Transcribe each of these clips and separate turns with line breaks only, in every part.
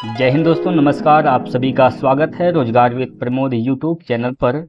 जय हिंद दोस्तों, नमस्कार। आप सभी का स्वागत है रोजगार विद प्रमोद यूट्यूब चैनल पर।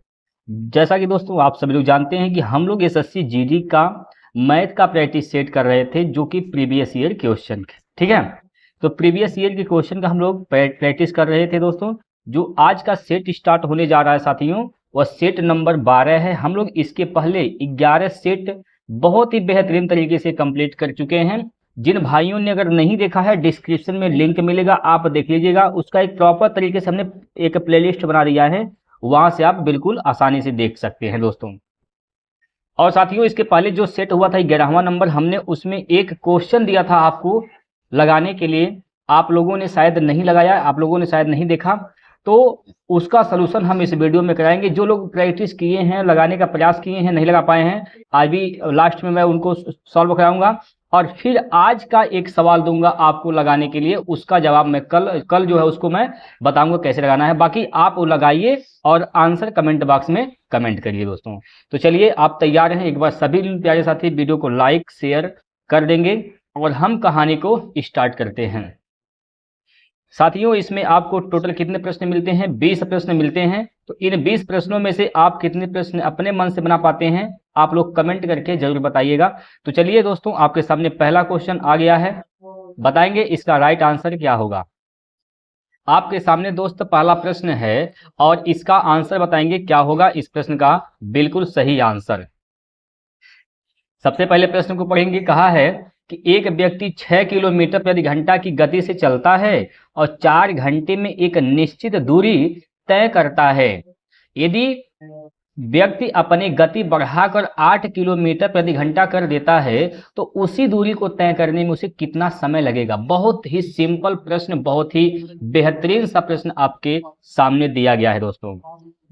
जैसा कि दोस्तों आप सभी लोग जानते हैं कि हम लोग एसएससी जीडी का मैथ का प्रैक्टिस सेट कर रहे थे, जो कि प्रीवियस ईयर क्वेश्चन, ठीक है। तो प्रीवियस ईयर के क्वेश्चन का हम लोग प्रैक्टिस कर रहे थे दोस्तों। जो आज का सेट स्टार्ट होने जा रहा है साथियों, वह सेट नंबर 12 है। हम लोग इसके पहले 11 सेट बहुत ही बेहतरीन तरीके से कंप्लीट कर चुके हैं। जिन भाइयों ने अगर नहीं देखा है, डिस्क्रिप्शन में लिंक मिलेगा, आप देख लीजिएगा। उसका एक प्रॉपर तरीके से हमने एक प्लेलिस्ट बना दिया है, वहां से आप बिल्कुल आसानी से देख सकते हैं दोस्तों। और साथियों, इसके पहले जो सेट हुआ था 11वां नंबर, हमने उसमें एक क्वेश्चन दिया था आपको लगाने के लिए। आप लोगों ने शायद नहीं लगाया, आप लोगों ने शायद नहीं देखा, तो उसका सलूशन हम इस वीडियो में कराएंगे। जो लोग प्रैक्टिस किए हैं, लगाने का प्रयास किए हैं, नहीं लगा पाए हैं, आज भी लास्ट में मैं उनको सॉल्व कराऊंगा। और फिर आज का एक सवाल दूंगा आपको लगाने के लिए, उसका जवाब मैं कल जो है उसको मैं बताऊंगा कैसे लगाना है। बाकी आप लगाइए और आंसर कमेंट बॉक्स में कमेंट करिए दोस्तों। तो चलिए, आप तैयार हैं? एक बार सभी प्यारे साथी वीडियो को लाइक शेयर कर देंगे और हम कहानी को स्टार्ट करते हैं। साथियों, इसमें आपको टोटल कितने प्रश्न मिलते हैं? 20 प्रश्न मिलते हैं। तो इन 20 प्रश्नों में से आप कितने प्रश्न अपने मन से बना पाते हैं, आप लोग कमेंट करके जरूर बताइएगा। तो चलिए दोस्तों, आपके सामने पहला क्वेश्चन आ गया है, बताएंगे इसका राइट आंसर क्या होगा। आपके सामने दोस्त पहला प्रश्न है और इसका आंसर बताएंगे क्या होगा इस प्रश्न का बिल्कुल सही आंसर। सबसे पहले प्रश्न को पढ़ेंगे। कहा है कि एक व्यक्ति 6 किलोमीटर प्रति घंटा की गति से चलता है और 4 घंटे में एक निश्चित दूरी तय करता है। यदि व्यक्ति अपनी गति बढ़ाकर 8 किलोमीटर प्रति घंटा कर देता है तो उसी दूरी को तय करने में उसे कितना समय लगेगा। बहुत ही सिंपल प्रश्न, बहुत ही बेहतरीन सा प्रश्न आपके सामने दिया गया है दोस्तों।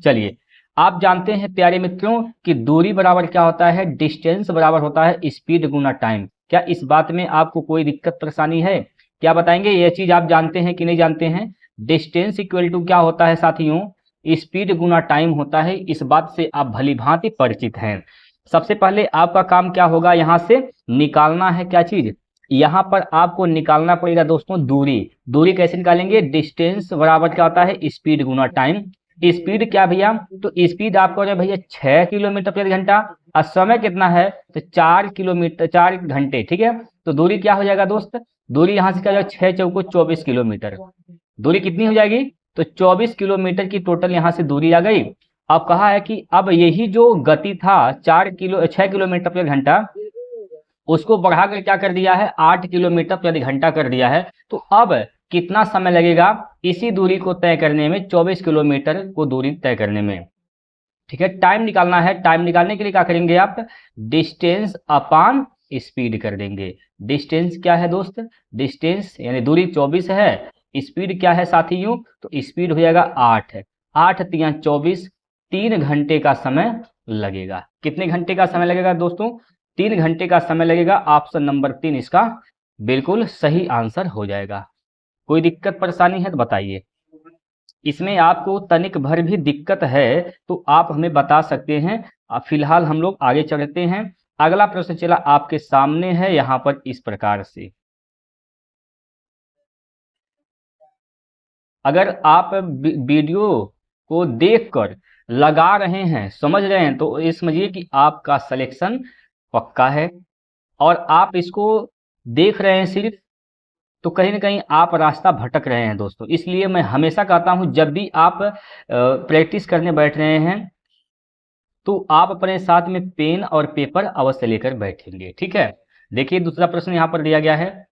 चलिए, आप जानते हैं प्यारे मित्रों कि दूरी बराबर क्या होता है? डिस्टेंस बराबर होता है स्पीड गुना टाइम। क्या इस बात में आपको कोई दिक्कत परेशानी है? क्या बताएंगे, यह चीज आप जानते हैं कि नहीं जानते हैं? डिस्टेंस इक्वल टू क्या होता है साथियों? स्पीड गुना टाइम होता है। इस बात से आप भली भांति परिचित हैं। सबसे पहले आपका काम क्या होगा, यहां से निकालना है क्या चीज? यहां पर आपको निकालना पड़ेगा दोस्तों दूरी। दूरी कैसे निकालेंगे? डिस्टेंस बराबर क्या होता है? स्पीड गुना टाइम। स्पीड क्या भैया? तो स्पीड आपको है भैया 6 किलोमीटर प्रति घंटा और समय कितना है? तो 4 किलोमीटर 4 घंटे, ठीक है। तो दूरी क्या हो जाएगा दोस्त? दूरी यहां से क्या हो जाएगा? 6 चौको 24 किलोमीटर। दूरी कितनी हो जाएगी? तो 24 किलोमीटर की टोटल यहां से दूरी आ गई। अब कहा है कि अब यही जो गति था 6 किलोमीटर प्रति घंटा, उसको बढ़ाकर क्या कर दिया है? 8 किलोमीटर प्रति घंटा कर दिया है। तो अब कितना समय लगेगा इसी दूरी को तय करने में, 24 किलोमीटर को दूरी तय करने में, ठीक है। टाइम निकालना है। टाइम निकालने के लिए क्या करेंगे आप? डिस्टेंस अपॉन स्पीड कर देंगे। डिस्टेंस क्या है दोस्त? डिस्टेंस यानी दूरी 24 है, स्पीड क्या है साथियों? तो स्पीड हो जाएगा 8 है। 8 तिया 24, 3 घंटे का समय लगेगा। कितने घंटे का समय लगेगा दोस्तों? 3 घंटे का समय लगेगा। ऑप्शन नंबर 3 इसका बिल्कुल सही आंसर हो जाएगा। कोई दिक्कत परेशानी है तो बताइए। इसमें आपको तनिक भर भी दिक्कत है तो आप हमें बता सकते हैं। फिलहाल हम लोग आगे चलते हैं। अगला प्रश्न चला आपके सामने है यहां पर इस प्रकार से। अगर आप वीडियो को देखकर लगा रहे हैं, समझ रहे हैं, तो ये समझिए कि आपका सिलेक्शन पक्का है। और आप इसको देख रहे हैं सिर्फ, तो कहीं ना कहीं आप रास्ता भटक रहे हैं दोस्तों। इसलिए मैं हमेशा कहता हूं, जब भी आप प्रैक्टिस करने बैठ रहे हैं तो आप अपने साथ में पेन और पेपर अवश्य लेकर बैठेंगे, ठीक है। देखिए, दूसरा प्रश्न यहां पर दिया गया है।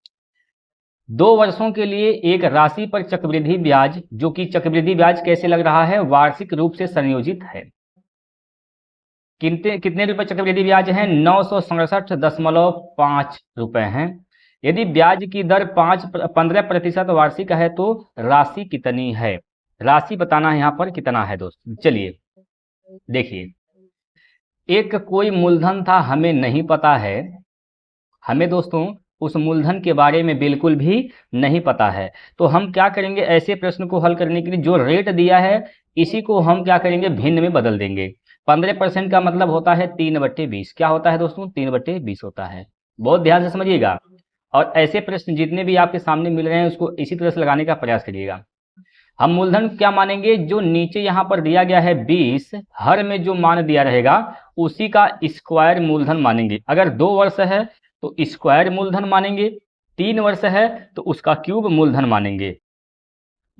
2 वर्षों के लिए एक राशि पर चक्रवृद्धि ब्याज, जो कि चक्रवृद्धि ब्याज कैसे लग रहा है? वार्षिक रूप से संयोजित है। कितने कितने रुपए चक्रवृद्धि ब्याज है? 967.5 रुपए हैं। यदि ब्याज की दर 15% वार्षिक है तो राशि कितनी है? राशि बताना है यहाँ पर कितना है दोस्त। चलिए देखिए, एक कोई मूलधन था, हमें नहीं पता है। हमें दोस्तों उस मूलधन के बारे में बिल्कुल भी नहीं पता है। तो हम क्या करेंगे, ऐसे प्रश्न को हल करने के लिए जो रेट दिया है इसी को हम क्या करेंगे, भिन्न में बदल देंगे। 15% का मतलब होता है 3/20। क्या होता है दोस्तों? 3/20 होता है। बहुत ध्यान से समझिएगा। और ऐसे प्रश्न जितने भी आपके सामने मिल रहे हैं उसको इसी तरह से लगाने का प्रयास करिएगा। हम मूलधन क्या मानेंगे, जो नीचे यहाँ पर दिया गया है 20, हर में जो मान दिया रहेगा उसी का स्क्वायर मूलधन मानेंगे। अगर 2 वर्ष है तो स्क्वायर मूलधन मानेंगे, 3 वर्ष है तो उसका क्यूब मूलधन मानेंगे।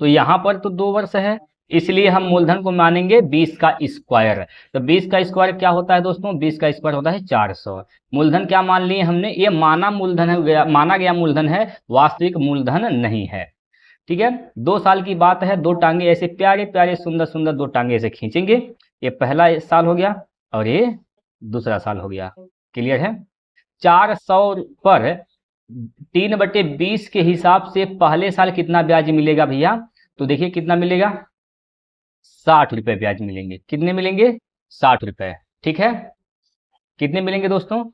तो यहाँ पर तो 2 वर्ष है, इसलिए हम मूलधन को मानेंगे 20 का स्क्वायर। तो 20 का स्क्वायर क्या होता है दोस्तों, 20 का स्क्वायर होता है 400। मूलधन क्या मान लिए हमने, ये माना मूलधन है, माना गया मूलधन है, वास्तविक मूलधन नहीं है। ठीक है, 2 साल की बात है, 2 टांगे ऐसे प्यारे प्यारे सुंदर सुंदर 2 टांगे ऐसे खींचेंगे। ये पहला साल हो गया और ये दूसरा साल हो गया। क्लियर है। 400 पर 3/20 के हिसाब से पहले साल कितना ब्याज मिलेगा भैया, तो देखिए कितना मिलेगा, 60 रुपए ब्याज मिलेंगे। कितने मिलेंगे, 60 रुपए। ठीक है, कितने मिलेंगे दोस्तों,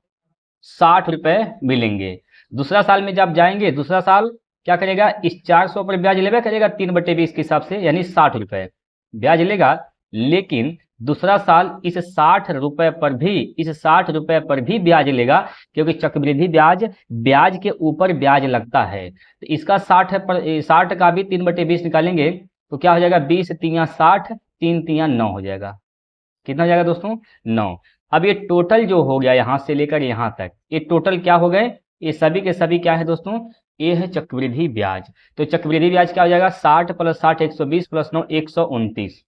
60 रुपए मिलेंगे। दूसरा साल में जब जाएंगे, दूसरा साल क्या करेगा, इस 400 पर ब्याज लेगा करेगा 3/20 के हिसाब से, यानी 60 रुपए ब्याज लेगा। लेकिन दूसरा साल इस 60 रुपए पर भी, इस 60 रुपए पर भी ब्याज लेगा, क्योंकि चक्रवृद्धि ब्याज, ब्याज के ऊपर ब्याज लगता है। तो इसका 60 का भी 3/20 निकालेंगे तो क्या हो जाएगा, 20 तिया 60, 3 तिया 9 हो जाएगा। कितना हो जाएगा दोस्तों, 9। अब ये टोटल जो हो गया यहां से लेकर यहां तक, ये टोटल क्या हो गए, ये सभी के सभी क्या है दोस्तों, ये है चक्रवृद्धि ब्याज। तो चक्रवृद्धि ब्याज क्या हो जाएगा, 60 + 60 120 + 9 129,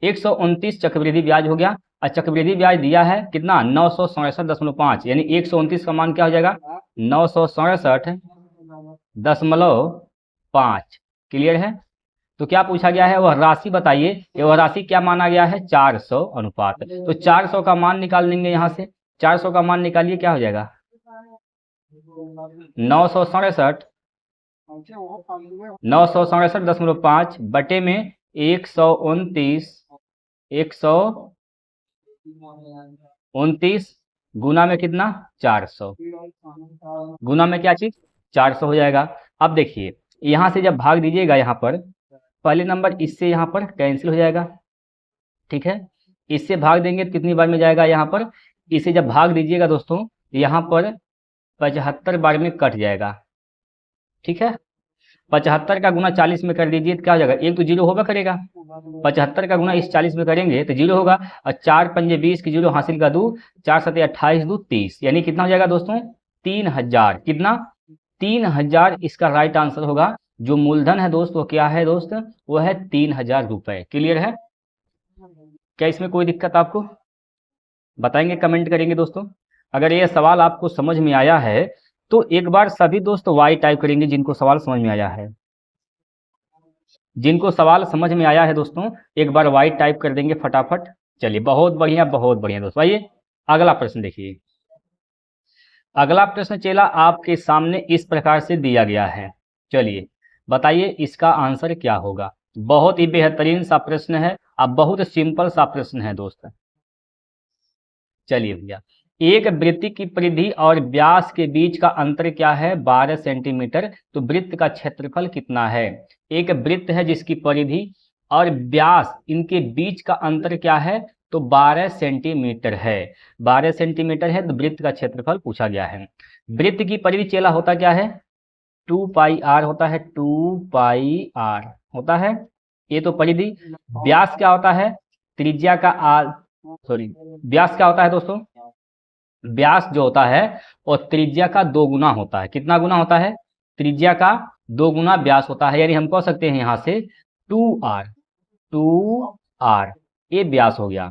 129 चक्रवृद्धि ब्याज हो गया। और चक्रवृद्धि ब्याज दिया है कितना, 967.5, यानी 129 का मान क्या हो जाएगा, 967.5। क्लियर है। तो क्या पूछा गया है, वह राशि बताइए, वह राशि क्या माना गया है, 400 अनुपात। तो 400 का मान निकाल लेंगे यहां से, 400 का मान निकालिए, क्या हो जाएगा, 967.5 बटे में 129 गुना में कितना, 400, गुना में क्या चीज, 400 हो जाएगा। अब देखिए यहां से जब भाग दीजिएगा, यहाँ पर पहले नंबर इससे यहाँ पर कैंसिल हो जाएगा। ठीक है, इससे भाग देंगे तो कितनी बार में जाएगा, यहाँ पर इसे जब भाग दीजिएगा दोस्तों, यहाँ पर 75 बार में कट जाएगा। ठीक है, 75 का गुना 40 में कर दीजिए तो क्या हो जाएगा, एक तो जीरो होगा करेगा, 75 का गुना इस 40 में करेंगे तो जीरो होगा, और 4 पंजे 20 की जीरो हासिल का 2, 4 सते 28 2 30, यानी कितना हो जाएगा दोस्तों, 3000। कितना, 3000 इसका राइट आंसर होगा। जो मूलधन है दोस्त वो क्या है दोस्त, वो है 3000 रुपए। क्लियर है, क्या इसमें कोई दिक्कत आपको, बताएंगे, कमेंट करेंगे दोस्तों। अगर ये सवाल आपको समझ में आया है तो एक बार सभी दोस्त वाई टाइप करेंगे जिनको सवाल समझ में आया है। जिनको सवाल समझ में आया है दोस्तों एक बार वाई टाइप कर देंगे फटाफट। चलिए बहुत बढ़िया दोस्तों। आइए अगला प्रश्न देखिए। अगला प्रश्न चला आपके सामने इस प्रकार से दिया गया है। चलिए बताइए इसका आंसर क्या होगा। बहुत ही बेहतरीन सा प्रश्न है, अब बहुत सिंपल सा प्रश्न है दोस्त। चलिए भैया, एक वृत्त की परिधि और व्यास के बीच का अंतर क्या है, 12 सेंटीमीटर। तो वृत्त का क्षेत्रफल कितना है। एक वृत्त है जिसकी परिधि और व्यास इनके बीच का अंतर क्या है, तो 12 सेंटीमीटर है। 12 सेंटीमीटर है तो वृत्त का क्षेत्रफल पूछा गया है। वृत्त की परिधि चेला होता क्या है, 2πr होता है, 2πr होता है, ये तो परिधि। व्यास क्या होता है, त्रिज्या का व्यास क्या होता है दोस्तों, व्यास जो होता है वो त्रिज्या का 2 गुना होता है। कितना गुना होता है, त्रिज्या का 2 गुना व्यास होता है। यानी हम कह सकते हैं यहां से 2r ये व्यास हो गया।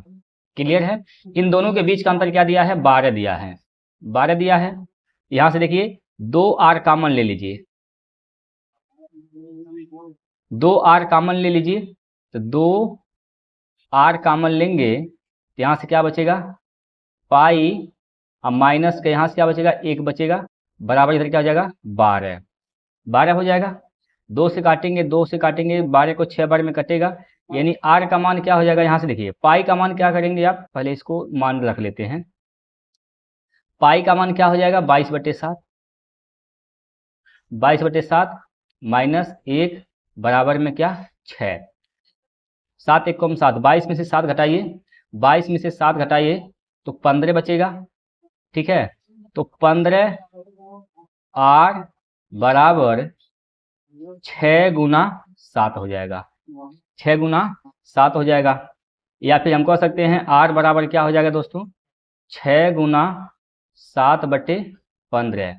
क्लियर है। इन दोनों के बीच का अंतर क्या दिया है, 12 दिया है, 12 दिया है। यहां से देखिए 2r कॉमन ले लीजिए, 2r कॉमन ले लीजिए, तो 2r कॉमन लेंगे तो यहां से क्या बचेगा, पाई, अब माइनस के यहाँ से क्या बचेगा, 1 बचेगा, बराबर इधर क्या हो जाएगा, 12 हो जाएगा। 2 से काटेंगे, 12 को 6 बार में कटेगा, यानी r का मान क्या हो जाएगा। यहाँ से देखिए पाई का मान क्या करेंगे आप, पहले इसको मान रख लेते हैं। पाई का मान क्या हो जाएगा, 22/7, 22/7 माइनस 1 बराबर में क्या, 6, 7 1 कम 7, 22 में से 7 घटाइए, 22 में से 7 घटाइए तो 15 बचेगा। ठीक है, तो 15 R बराबर 6 गुना 7 हो जाएगा, 6 गुना 7 हो जाएगा। या फिर हम कह सकते हैं R बराबर क्या हो जाएगा दोस्तों, 6 गुना 7/15,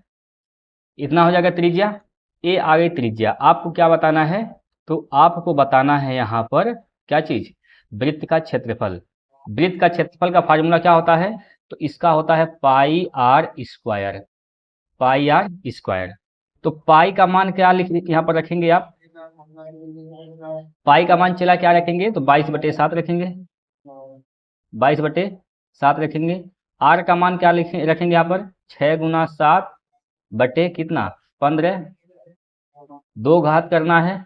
इतना हो जाएगा त्रिज्या। ये आ गई त्रिज्या। आपको क्या बताना है, तो आपको बताना है यहाँ पर क्या चीज, वृत्त का क्षेत्रफल। वृत्त का क्षेत्रफल का फार्मूला क्या होता है, तो इसका होता है pi r square, pi r square. तो पाई का मान क्या लिख यहाँ पर रखेंगे आप, पाई का मान चला क्या रखेंगे, तो 22/7 रखेंगे, 22/7 रखेंगे। आर का मान क्या रखेंगे यहाँ पर, 6 गुना 7 बटे कितना 15, 2 घात करना है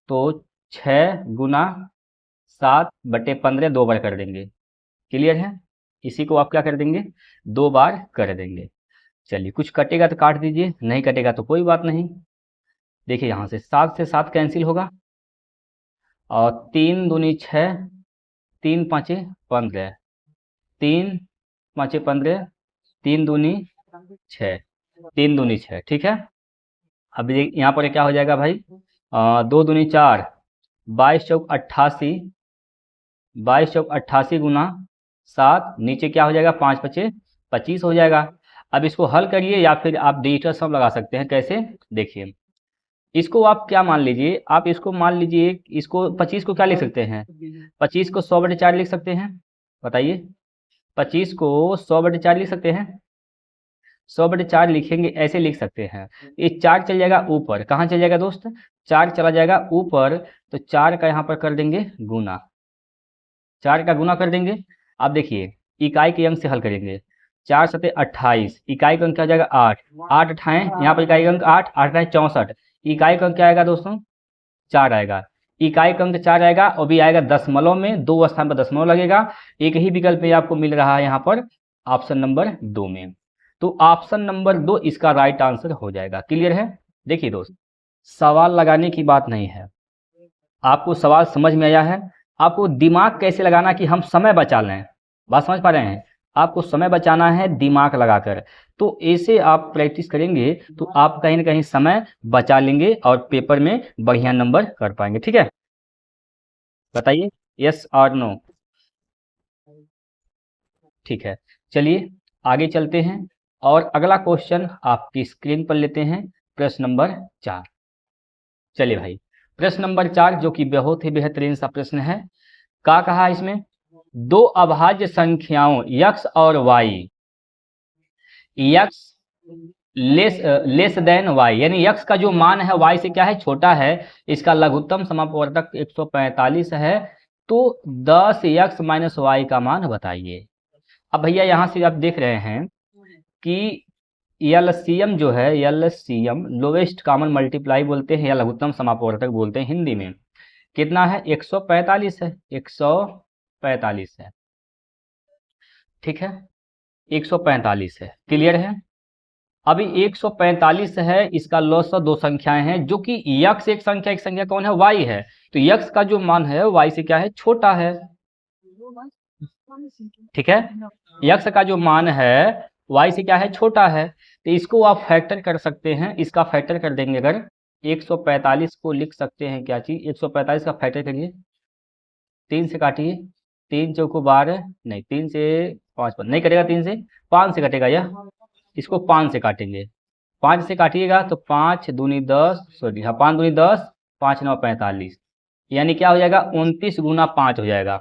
तो 6 गुना 7/15 2 बार कर देंगे। क्लियर है, इसी को आप क्या कर देंगे, 2 बार कर देंगे। चलिए, कुछ कटेगा तो काट दीजिए, नहीं कटेगा तो कोई बात नहीं। देखिए यहाँ से 7 से 7 कैंसिल होगा, और 3 दूनी 6, 3 पाँचे 15, 3 पाँचे 15, 3 दूनी 6, 3 दूनी 6, ठीक है। अब यहाँ पर क्या हो जाएगा भाई, 2 दूनी 4, 22 चौक 88, 22 चौक 88 गुना 7, नीचे क्या हो जाएगा 5 पचे 25 हो जाएगा। अब इसको हल करिए, या फिर आप डिजिटल सम लगा सकते हैं। कैसे, देखिए इसको आप क्या मान लीजिए, आप इसको मान लीजिए, इसको 25 को क्या लिख सकते हैं, 25 को 100/4 लिख सकते हैं। बताइए, 25 को 100/4 लिख सकते हैं, 100/4 लिखेंगे, ऐसे लिख सकते हैं। ये 4 चल जाएगा ऊपर, कहाँ चल जाएगा दोस्त, 4 चला जाएगा ऊपर, तो 4 का यहाँ पर कर देंगे गुना, 4 का गुना कर देंगे। अब देखिए इकाई के अंक से हल करेंगे, 4 सते 28, इकाई का अंक क्या हो जाएगा 8, 8 अठाएँ, यहाँ पर इकाई का अंक 8, 8 अठाएँ 64, इकाई का अंक क्या आएगा दोस्तों 4 आएगा, इकाई का अंक 4 आएगा, और भी आएगा दशमलव में, 2 स्थान पर दशमलव लगेगा। एक ही विकल्प में आपको मिल रहा है यहाँ पर ऑप्शन नंबर 2 में, तो ऑप्शन नंबर 2 इसका राइट आंसर हो जाएगा। क्लियर है। देखिए दोस्त, सवाल लगाने की बात नहीं है, आपको सवाल समझ में आया है, आपको दिमाग कैसे लगाना कि हम समय बचा लें, बात समझ पा रहे हैं, आपको समय बचाना है दिमाग लगाकर। तो ऐसे आप प्रैक्टिस करेंगे तो आप कहीं ना कहीं समय बचा लेंगे और पेपर में बढ़िया नंबर कर पाएंगे। ठीक है, बताइए यस और नो। ठीक है, चलिए आगे चलते हैं, और अगला क्वेश्चन आपकी स्क्रीन पर लेते हैं, प्रश्न नंबर 4। चलिए भाई, प्रश्न नंबर 4 जो कि बहुत ही बेहतरीन सा प्रश्न है, क्या कहा इसमें, दो अभाज्य संख्याओं x और y, x less than y, यानी x का जो मान है y से क्या है छोटा है, इसका लघुत्तम समापवर्तक 145 है, तो 10x - y का मान बताइए। अब भैया यहाँ से आप देख रहे हैं कि एलसीएम जो है, एलसीएम लोवेस्ट कॉमन मल्टीप्लाई बोलते हैं या लघुत्तम समापवर्तक बोलते हैं हिंदी में, कितना है 145 है, 145 है, ठीक है 145 है। क्लियर है। अभी 145 है, इसका लॉस 2 संख्याएं हैं, जो कि यक्स एक संख्या कौन है y है, तो यक्स का जो मान है y से क्या है छोटा है, ठीक है, यक्स का जो मान है y से क्या है छोटा है, तो इसको आप फैक्टर कर सकते हैं, इसका फैक्टर कर देंगे अगर 145 को लिख सकते हैं क्या चीज, 145 का फैक्टर करिए, 3 से काटिए, 3 चौको 12, नहीं 3 से 5 नहीं कटेगा, 3 से 5 से कटेगा, यह इसको 5 से काटेंगे, 5 से काटिएगा तो 5 दूनी 10, सॉरी हाँ 5 दूनी 10, 5 9 45, यानी क्या हो जाएगा 29 गुना 5 हो जाएगा,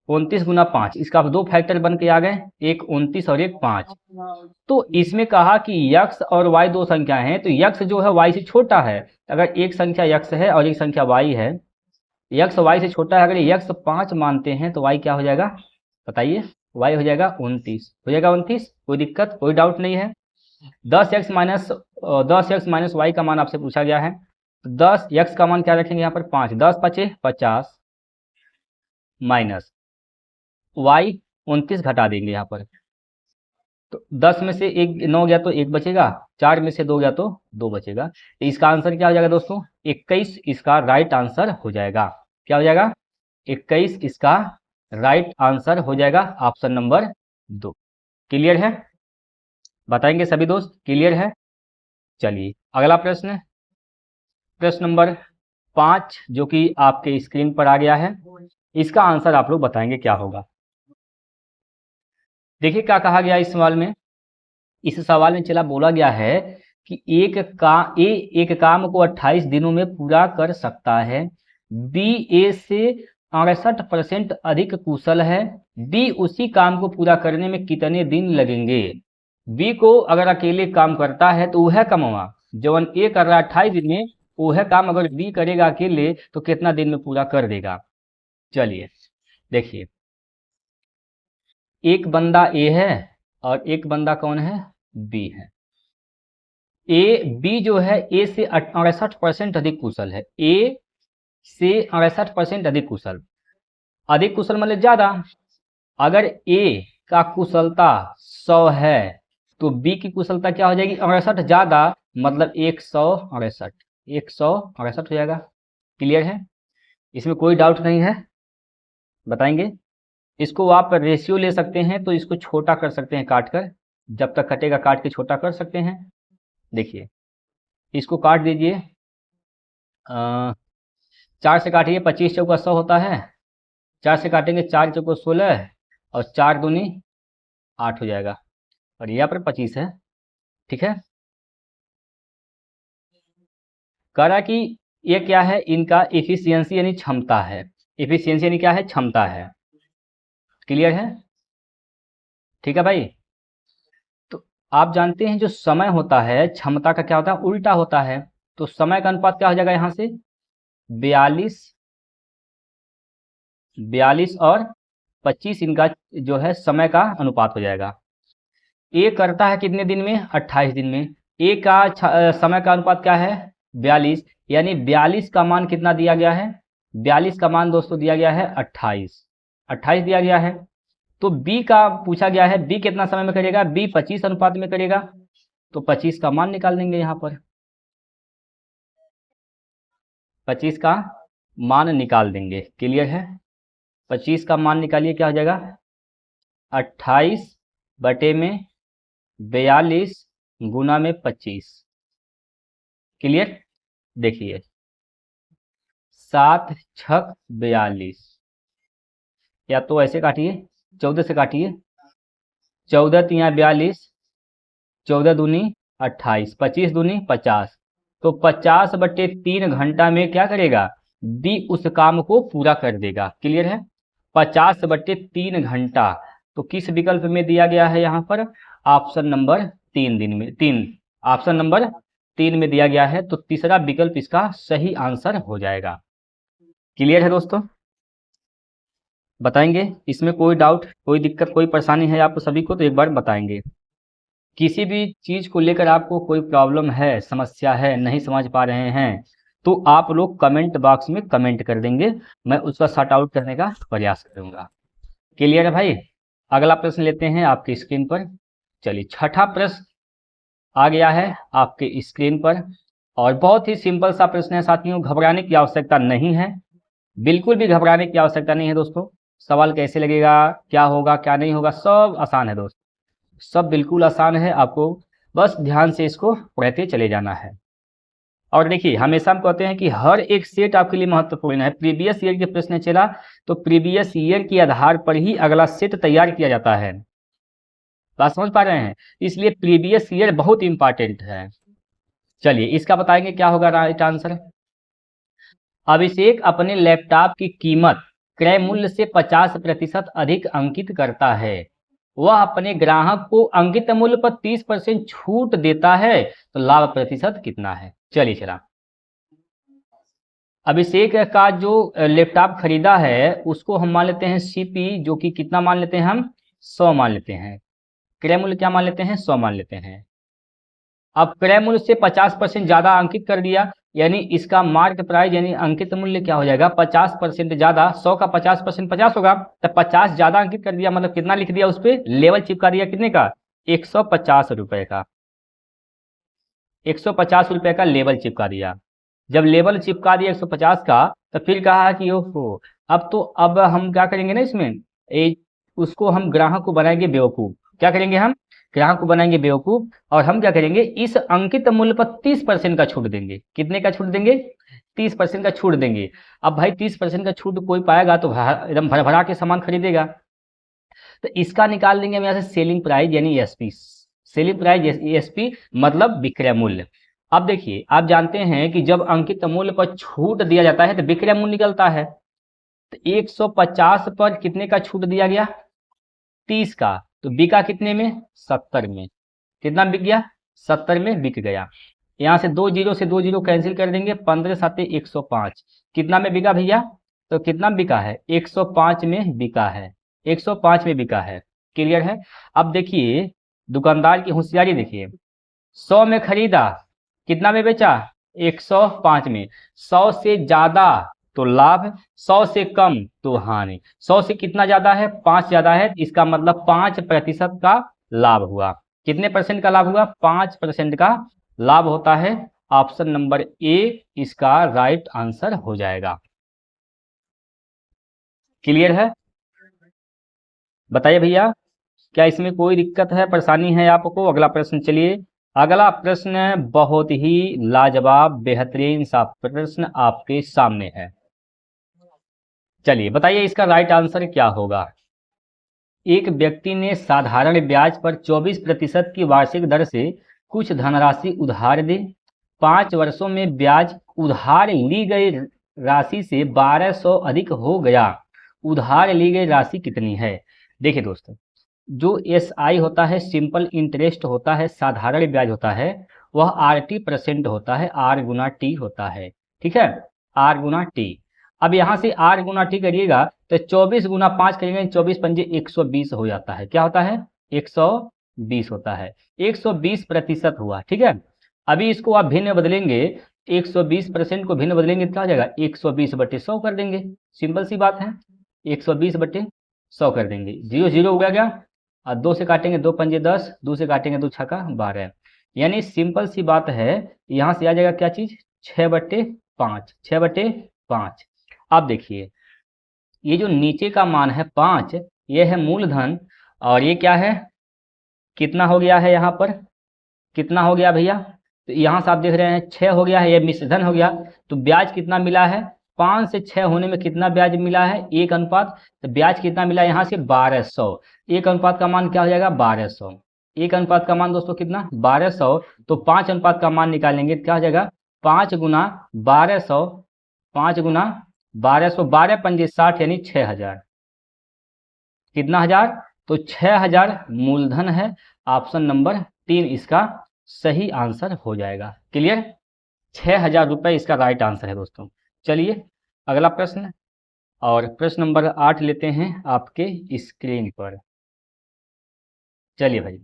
29 गुना 5, इसका 2 फैक्टर बन के आ गए, एक 29 और एक 5। तो इसमें कहा कि यक्स और वाई 2 संख्या हैं, तो यक्स जो है वाई से छोटा है, अगर एक संख्या यक्स है और एक संख्या वाई है, यक्स वाई से छोटा है, अगर यक्स 5 मानते हैं तो वाई क्या हो जाएगा बताइए, वाई हो जाएगा 29, हो जाएगा 29, कोई दिक्कत कोई डाउट नहीं है। 10x माइनस वाई का मान आपसे पूछा गया है, 10x का मान क्या रखेंगे यहाँ पर 5, 10 5 50 माइनस y 29 घटा देंगे यहाँ पर, तो 10 में से 1 9 गया तो 1 बचेगा, 4 में से 2 गया तो 2 बचेगा, तो इसका आंसर क्या हो जाएगा दोस्तों 21 इसका राइट आंसर हो जाएगा। क्या हो जाएगा 21 इसका राइट आंसर हो जाएगा, ऑप्शन नंबर 2। क्लियर है। बताएंगे सभी दोस्त, क्लियर है। चलिए अगला प्रश्न, प्रश्न नंबर 5 जो कि आपके स्क्रीन पर आ गया है, इसका आंसर आप लोग बताएंगे क्या होगा। देखिए क्या कहा गया इस सवाल में। इस सवाल में चला बोला गया है कि एक काम को 28 दिनों में पूरा कर सकता है। बी ए से 68% अधिक कुशल है। बी उसी काम को पूरा करने में कितने दिन लगेंगे। बी को अगर अकेले काम करता है तो वह कमवा जवन ए कर रहा है 28 दिन में, वह काम अगर बी करेगा अकेले तो कितना दिन में पूरा कर देगा। चलिए देखिए, एक बंदा ए है और एक बंदा कौन है, बी है। बी जो है ए से 68% अधिक कुशल है। ए से 68% अधिक कुशल मतलब ज्यादा। अगर ए का कुशलता 100 है तो बी की कुशलता क्या हो जाएगी, 68 ज्यादा, मतलब 168 हो जाएगा। क्लियर है, इसमें कोई डाउट नहीं है, बताएंगे। इसको आप रेशियो ले सकते हैं तो इसको छोटा कर सकते हैं काट कर, जब तक कटेगा काट के छोटा कर सकते हैं। देखिए इसको काट दीजिए, 4 से काटिए, 25 चौका 100 होता है। 4 से काटेंगे, 4 चौको 16 और 4 दूनी 8 हो जाएगा, और यहाँ पर 25 है। ठीक है, कह रहा कि ये क्या है, इनका एफिशिएंसी यानी क्षमता है। एफिशिएंसी यानी क्या है, क्षमता है। क्लियर है, ठीक है भाई। तो आप जानते हैं जो समय होता है क्षमता का क्या होता है, उल्टा होता है। तो समय का अनुपात क्या हो जाएगा यहाँ से, 42 और 25 इनका जो है समय का अनुपात हो जाएगा। ए करता है कितने दिन में, 28 दिन में। ए का समय का अनुपात क्या है, 42, यानी 42 का मान कितना दिया गया है, 42 का मान दोस्तों दिया गया है 28 दिया गया है। तो बी का पूछा गया है, बी कितना समय में करेगा, बी 25 अनुपात में करेगा। तो 25 का मान निकाल देंगे यहाँ पर, 25 का मान निकाल देंगे। क्लियर है, 25 का मान निकालिए, क्या हो जाएगा, 28 बटे में 42 गुना में 25। क्लियर, देखिए 7 छक 42, या तो ऐसे काटिए, 14 से काटिए, 14 तिया 42, 14 दूनी 28, 25 दूनी 50। तो 50 बटे 3 घंटा में क्या करेगा, बी उस काम को पूरा कर देगा। क्लियर है, 50 बटे 3 घंटा। तो किस विकल्प में दिया गया है यहाँ पर, ऑप्शन नंबर 3 दिन में, 3 ऑप्शन नंबर 3 में दिया गया है। तो तीसरा विकल्प इसका सही आंसर हो जाएगा। क्लियर है दोस्तों, बताएंगे इसमें कोई डाउट, कोई दिक्कत, कोई परेशानी है आपको सभी को तो एक बार बताएंगे। किसी भी चीज को लेकर आपको कोई प्रॉब्लम है, समस्या है, नहीं समझ पा रहे हैं, तो आप लोग कमेंट बॉक्स में कमेंट कर देंगे, मैं उसका सॉर्ट आउट करने का प्रयास करूंगा। क्लियर है भाई, अगला प्रश्न लेते हैं आपकी स्क्रीन पर। चलिए छठा प्रश्न आ गया है आपके स्क्रीन पर, और बहुत ही सिंपल सा प्रश्न है साथियों, घबराने की आवश्यकता नहीं है, बिल्कुल भी घबराने की आवश्यकता नहीं है दोस्तों। सवाल कैसे लगेगा, क्या होगा क्या नहीं होगा, सब आसान है दोस्त, सब बिल्कुल आसान है। आपको बस ध्यान से इसको पढ़ते चले जाना है। और देखिए हमेशा हम कहते हैं कि हर एक सेट आपके लिए महत्वपूर्ण है। प्रीवियस ईयर के प्रश्न चला तो प्रीवियस ईयर के आधार पर ही अगला सेट तैयार किया जाता है, बात समझ पा रहे हैं, इसलिए प्रीवियस ईयर बहुत इंपॉर्टेंट है। चलिए इसका बताएंगे क्या होगा राइट आंसर। अभिषेक अपने लैपटॉप की कीमत क्रय मूल्य से 50% अधिक अंकित करता है, वह अपने ग्राहक को अंकित मूल्य पर 30% छूट देता है, तो लाभ प्रतिशत कितना है। चलिए चला, अभिषेक का जो लैपटॉप खरीदा है उसको हम मान लेते हैं सीपी, जो कि कितना मान लेते हैं हम, 100 मान लेते हैं। क्रय मूल्य क्या मान लेते हैं, 100 मान लेते हैं। अब क्रय मूल्य से 50% ज्यादा अंकित कर दिया, यानी इसका मार्क प्राइस यानी अंकित मूल्य क्या हो जाएगा, 50% ज्यादा। 100 का 50% 50 होगा, तो 50 ज्यादा अंकित कर दिया, मतलब कितना लिख दिया, उस पर लेवल चिपका दिया, कितने का, 150 रुपए का, 150 रुपए का लेवल चिपका दिया। जब लेवल चिपका दिया 150 का, तो फिर कहा कि ओहो, अब हम क्या करेंगे ना इसमें, उसको हम ग्राहक को बनाएंगे बेवकूफ। क्या करेंगे हम, ग्राहक को बनाएंगे बेवकूफ, और हम क्या करेंगे, इस अंकित मूल्य पर 30% का छूट देंगे। कितने का छूट देंगे? 30% का छूट देंगे। अब भाई 30% का छूट कोई पाएगा तो एकदम भर भरा के सामान खरीदेगा, तो इसका निकाल देंगे हम यहाँ से सेलिंग प्राइस यानी एसपी। सेलिंग प्राइस एसपी मतलब विक्रय मूल्य। अब देखिए, आप जानते हैं कि जब अंकित मूल्य पर छूट दिया जाता है तो विक्रय मूल्य निकलता है। तो 150 पर कितने का छूट दिया गया? 30 का। तो बिका कितने में? 70 में। कितना बिक गया? 70 में बिक गया। यहाँ से 2 से 2 कैंसिल कर देंगे, 15 साते 105। कितना में बिका भैया? तो कितना बिका है? 105 में बिका है। 105 में बिका है। क्लियर है? अब देखिए दुकानदार की होशियारी देखिए, 100 में खरीदा, कितना में बेचा? 105 में। 100 से ज्यादा तो लाभ, 100 से कम तो हानि। 100 से कितना ज्यादा है? 5 ज्यादा है, इसका मतलब 5% का लाभ हुआ। कितने परसेंट का लाभ हुआ? 5% का लाभ होता है। ऑप्शन नंबर ए इसका राइट आंसर हो जाएगा। क्लियर है? बताइए भैया, क्या इसमें कोई दिक्कत है, परेशानी है आपको? अगला प्रश्न चलिए। अगला प्रश्न बहुत ही लाजवाब बेहतरीन सा प्रश्न आपके सामने है। चलिए बताइए इसका राइट आंसर क्या होगा। एक व्यक्ति ने साधारण ब्याज पर 24% की वार्षिक दर से कुछ धनराशि उधार दी। 5 वर्षों में ब्याज उधार ली गई राशि से 1200 अधिक हो गया। उधार ली गई राशि कितनी है? देखिए दोस्तों, जो एसआई होता है, सिंपल इंटरेस्ट होता है, साधारण ब्याज होता है, वह RT% होता है, R गुना टी होता है। ठीक है, R गुना टी। अब यहाँ से R गुना टी करिएगा तो 24 गुना 5 करेंगे, 24 पंजे 120 हो जाता है। क्या होता है? 120 होता है। 120% हुआ। ठीक है, अभी इसको आप भिन्न बदलेंगे, 120% को भिन्न बदलेंगे तो क्या हो जाएगा? 120/100 कर देंगे। सिंपल सी बात है, 120/100 कर देंगे। 0 0 हो गया। और 2 से काटेंगे 2 पंजे 10, 2 से काटेंगे 2 छक्का 12। यानी सिंपल सी बात है, यहाँ से आ जाएगा क्या चीज? 6/5। 6/5। अब देखिए, ये जो नीचे का मान है 5, ये है मूलधन, और ये क्या है? कितना हो गया है यहाँ पर? कितना हो गया भैया? तो यहाँ से आप देख रहे हैं 6 हो गया है, ये मिश्रधन हो गया। तो ब्याज कितना मिला है? 5 से 6 होने में कितना ब्याज मिला है? 1 अनुपात। तो ब्याज कितना मिला यहाँ से? 1200। 1 अनुपात का मान क्या हो जाएगा? 1200। 1 अनुपात का मान दोस्तों कितना? 1200। तो 5 अनुपात का मान निकालेंगे तो क्या हो जाएगा? 5 गुना 1200। 5 गुना 1200, 12 पंजे 60 यानी 6000। कितना हजार? तो 6000 मूलधन है। ऑप्शन नंबर 3 इसका सही आंसर हो जाएगा। क्लियर? 6000 रुपये इसका राइट आंसर है दोस्तों। चलिए अगला प्रश्न, और प्रश्न नंबर 8 लेते हैं आपके स्क्रीन पर। चलिए भाई,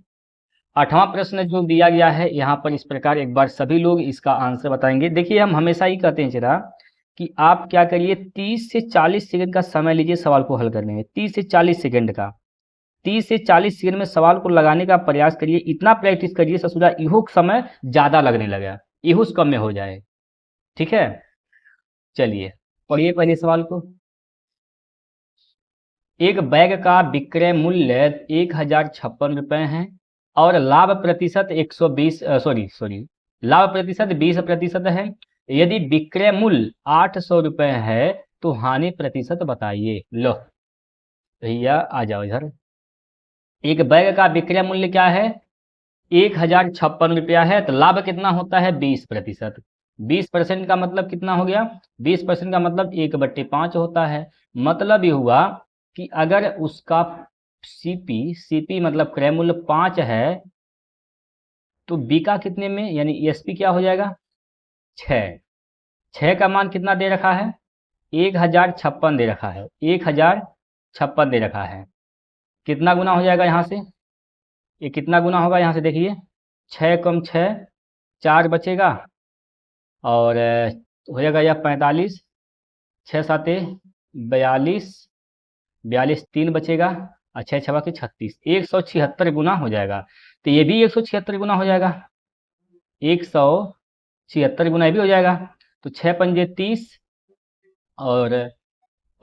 8वां प्रश्न जो दिया गया है यहाँ पर इस प्रकार, एक बार सभी लोग इसका आंसर बताएंगे। देखिए, हम हमेशा ही कहते हैं जरा कि आप क्या करिए, 30 से 40 सेकंड का समय लीजिए सवाल को हल करने में। 30 से 40 सेकंड का, 30 से 40 सेकंड में सवाल को लगाने का प्रयास करिए। इतना प्रैक्टिस करिए ससुरा इहो समय ज़्यादा लगने लगा, इहुस कम में हो जाए। ठीक है, चलिए पढ़िए पहले सवाल को। एक बैग का विक्रय मूल्य 1056 रुपये है और लाभ प्रतिशत 120 लाभ प्रतिशत 20% है। यदि विक्रय मूल्य 800 रुपये है तो हानि प्रतिशत बताइए। लो भैया आ जाओ इधर। एक बैग का विक्रय मूल्य क्या है? 1056 रुपया है। तो लाभ कितना होता है? 20%। 20% का मतलब कितना हो गया? 20% का मतलब 1/5 होता है। मतलब ये हुआ कि अगर उसका सीपी मतलब क्रय मूल्य 5 है तो बिका कितने में, यानी एसपी क्या हो जाएगा? 6। 6 का मान कितना दे रखा है? 1056 दे रखा है। 1056 दे रखा है। कितना गुना हो जाएगा यहाँ से? ये कितना गुना होगा यहाँ से देखिए, 6 कम 6 4 बचेगा, और हो जाएगा यह 45। 6 साते 42, 42 3 बचेगा, और 6 छवा के 36, 176 गुना हो जाएगा। तो ये भी 176 गुना हो जाएगा, 176 गुना ये भी हो जाएगा। तो 6 पंजे 30, और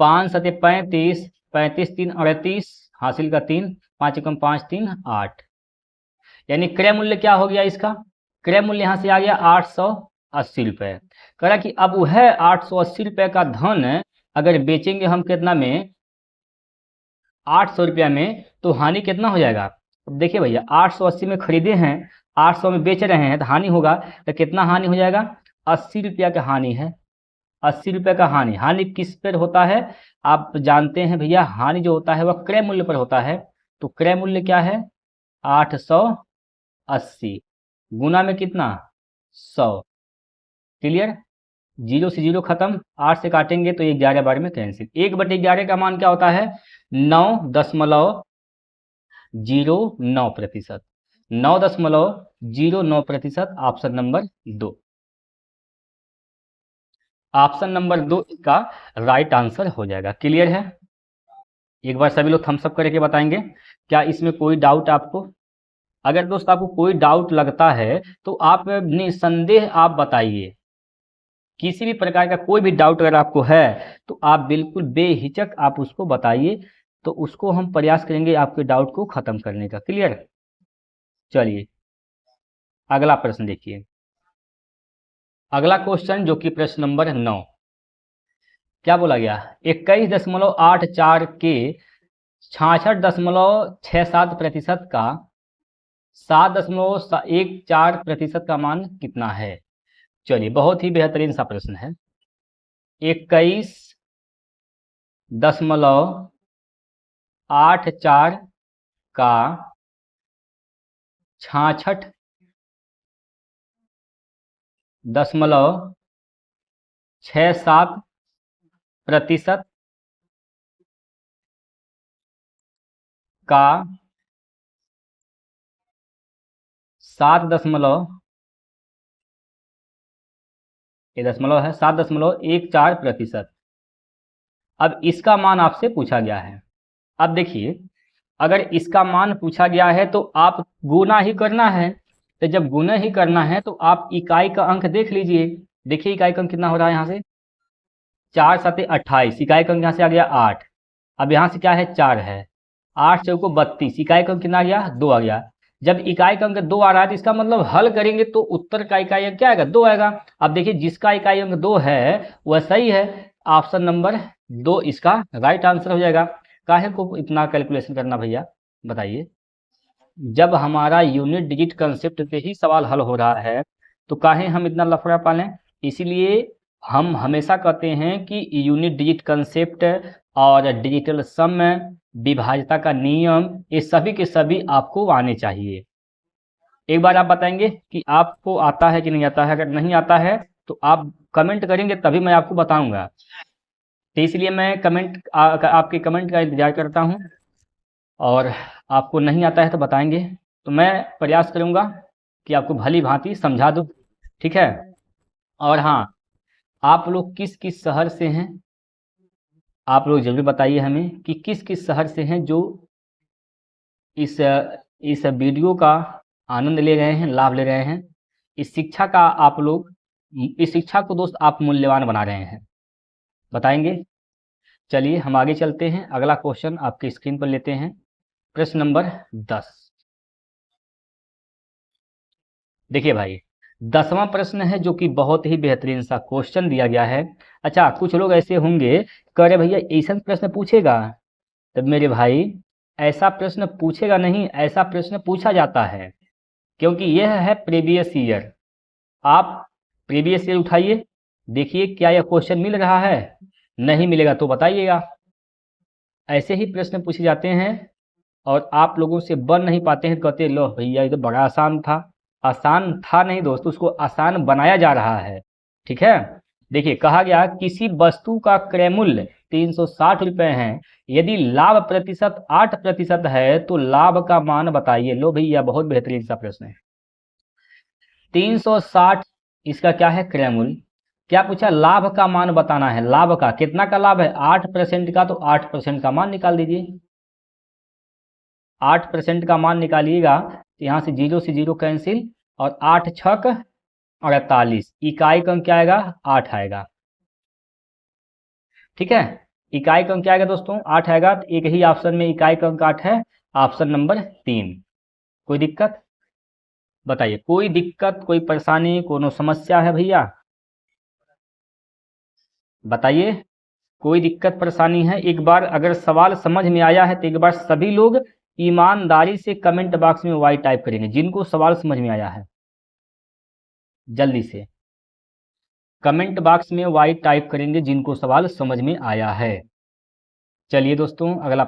5 सते 35, 35 3 38, हासिल का 3, 5 एकम 5 3 8। यानी क्रय मूल्य क्या हो गया इसका, क्रय मूल्य यहाँ से आ गया 880 रुपये। कह रहा कि अब वह 880 रुपये का धन अगर बेचेंगे हम कितना में, 800 रुपया में, तो हानि कितना हो जाएगा। अब देखिए भैया 880 में खरीदे हैं, 800 में बेच रहे हैं, तो हानि होगा, तो कितना हानि हो जाएगा, 80 रुपया का हानि है। 80 रुपये का हानि, हानि किस पर होता है आप जानते हैं भैया, हानि जो होता है वह क्रय मूल्य पर होता है। तो क्रय मूल्य क्या है 880 गुना में कितना 100। क्लियर, 0 से 0 खत्म, 8 से काटेंगे तो 11 बार में कैंसिल। 1/11 का मान क्या होता है 9.09%। 9.09% ऑप्शन नंबर 2। ऑप्शन नंबर 2 इसका राइट आंसर हो जाएगा। क्लियर है, एक बार सभी लोग थम्स अप करके बताएंगे क्या इसमें कोई डाउट आपको। अगर दोस्त आपको कोई डाउट लगता है तो आप निसंदेह आप बताइए, किसी भी प्रकार का कोई भी डाउट अगर आपको है तो आप बिल्कुल बेहिचक आप उसको बताइए, तो उसको हम प्रयास करेंगे आपके डाउट को खत्म करने का। क्लियर, चलिए अगला प्रश्न देखिए। अगला क्वेश्चन जो कि प्रश्न नंबर 9, क्या बोला गया 21.84 के 66.67% का 7.14% का मान कितना है। चलिए बहुत ही बेहतरीन सा प्रश्न है। 21.84 का 66.67% का 7.14%। अब इसका मान आपसे पूछा गया है। अब देखिए अगर इसका मान पूछा गया है तो आप गुना ही करना है, तो जब गुना ही करना है तो आप इकाई का अंक देख लीजिए। देखिए इकाई का अंक कितना हो रहा है, यहाँ से 4 7 28, इकाई का अंक यहाँ से आ गया 8। अब यहाँ से क्या है 4 है, 8 चौको 32, इकाई का अंक कितना आ गया 2 आ गया। जब इकाई का अंक 2 आ रहा है तो इसका मतलब हल करेंगे तो उत्तर का इकाई अंक क्या आएगा 2 आएगा। अब देखिए जिसका इकाई अंक 2 है वह सही है, ऑप्शन नंबर 2 इसका राइट आंसर हो जाएगा। काहे को इतना कैलकुलेशन करना भैया बताइए, जब हमारा यूनिट डिजिट कंसेप्ट पे ही सवाल हल हो रहा है तो काहे हम इतना लफड़ा पालें। इसीलिए हम हमेशा कहते हैं कि यूनिट डिजिट कंसेप्ट और डिजिटल सम, विभाज्यता का नियम, ये सभी के सभी आपको आने चाहिए। एक बार आप बताएंगे कि आपको आता है कि नहीं आता है, अगर नहीं आता है तो आप कमेंट करेंगे तभी मैं आपको बताऊंगा। तो इसलिए मैं आपके कमेंट का इंतजार करता हूं, और आपको नहीं आता है तो बताएंगे तो मैं प्रयास करूंगा कि आपको भली भांति समझा दूं। ठीक है, और हाँ आप लोग किस किस शहर से हैं, आप लोग जरूर बताइए हमें कि किस किस शहर से हैं जो इस वीडियो का आनंद ले रहे हैं, लाभ ले रहे हैं। इस शिक्षा का आप लोग, इस शिक्षा को दोस्त आप मूल्यवान बना रहे हैं, बताएंगे। चलिए हम आगे चलते हैं, अगला क्वेश्चन आपके स्क्रीन पर लेते हैं, प्रश्न नंबर 10। देखिए भाई 10वां प्रश्न है जो कि बहुत ही बेहतरीन सा क्वेश्चन दिया गया है। अच्छा कुछ लोग ऐसे होंगे कह रहे भैया ऐसा प्रश्न पूछेगा, तब मेरे भाई ऐसा प्रश्न पूछेगा नहीं, ऐसा प्रश्न पूछा जाता है, क्योंकि यह है प्रीवियस ईयर। आप प्रीवियस ईयर उठाइए, देखिए क्या यह क्वेश्चन मिल रहा है, नहीं मिलेगा तो बताइएगा। ऐसे ही प्रश्न पूछे जाते हैं और आप लोगों से बन नहीं पाते हैं, कहते लो भैया ये तो बड़ा आसान था। आसान था नहीं दोस्त, उसको आसान बनाया जा रहा है। ठीक है, देखिए कहा गया किसी वस्तु का क्रय मूल्य 360 रुपये है, यदि लाभ प्रतिशत 8% है तो लाभ का मान बताइए। लो भैया बहुत बेहतरीन सा प्रश्न है। 360 इसका क्या है क्रय मूल्य, क्या पूछा लाभ का मान बताना है। लाभ का कितना का लाभ है 8% का, तो 8% का मान निकाल दीजिए। 8% का मान निकालिएगा तो यहाँ से 0 से 0 कैंसिल, और 8 छक 48, इकाई का अंक क्या आएगा 8 आएगा। ठीक है, इकाई का अंक क्या आएगा दोस्तों 8 आएगा, तो एक ही ऑप्शन में इकाई का अंक 8 है, ऑप्शन नंबर 3। कोई दिक्कत, बताइए, कोई दिक्कत, कोई परेशानी, कोनो समस्या है भैया? बताइए, कोई दिक्कत परेशानी है? एक बार अगर सवाल समझ में आया है तो एक बार सभी लोग ईमानदारी से कमेंट बॉक्स में वाई टाइप करेंगे, जिनको सवाल समझ में आया है। जल्दी से कमेंट बॉक्स में वाई टाइप करेंगे जिनको सवाल समझ में आया है। चलिए दोस्तों, अगला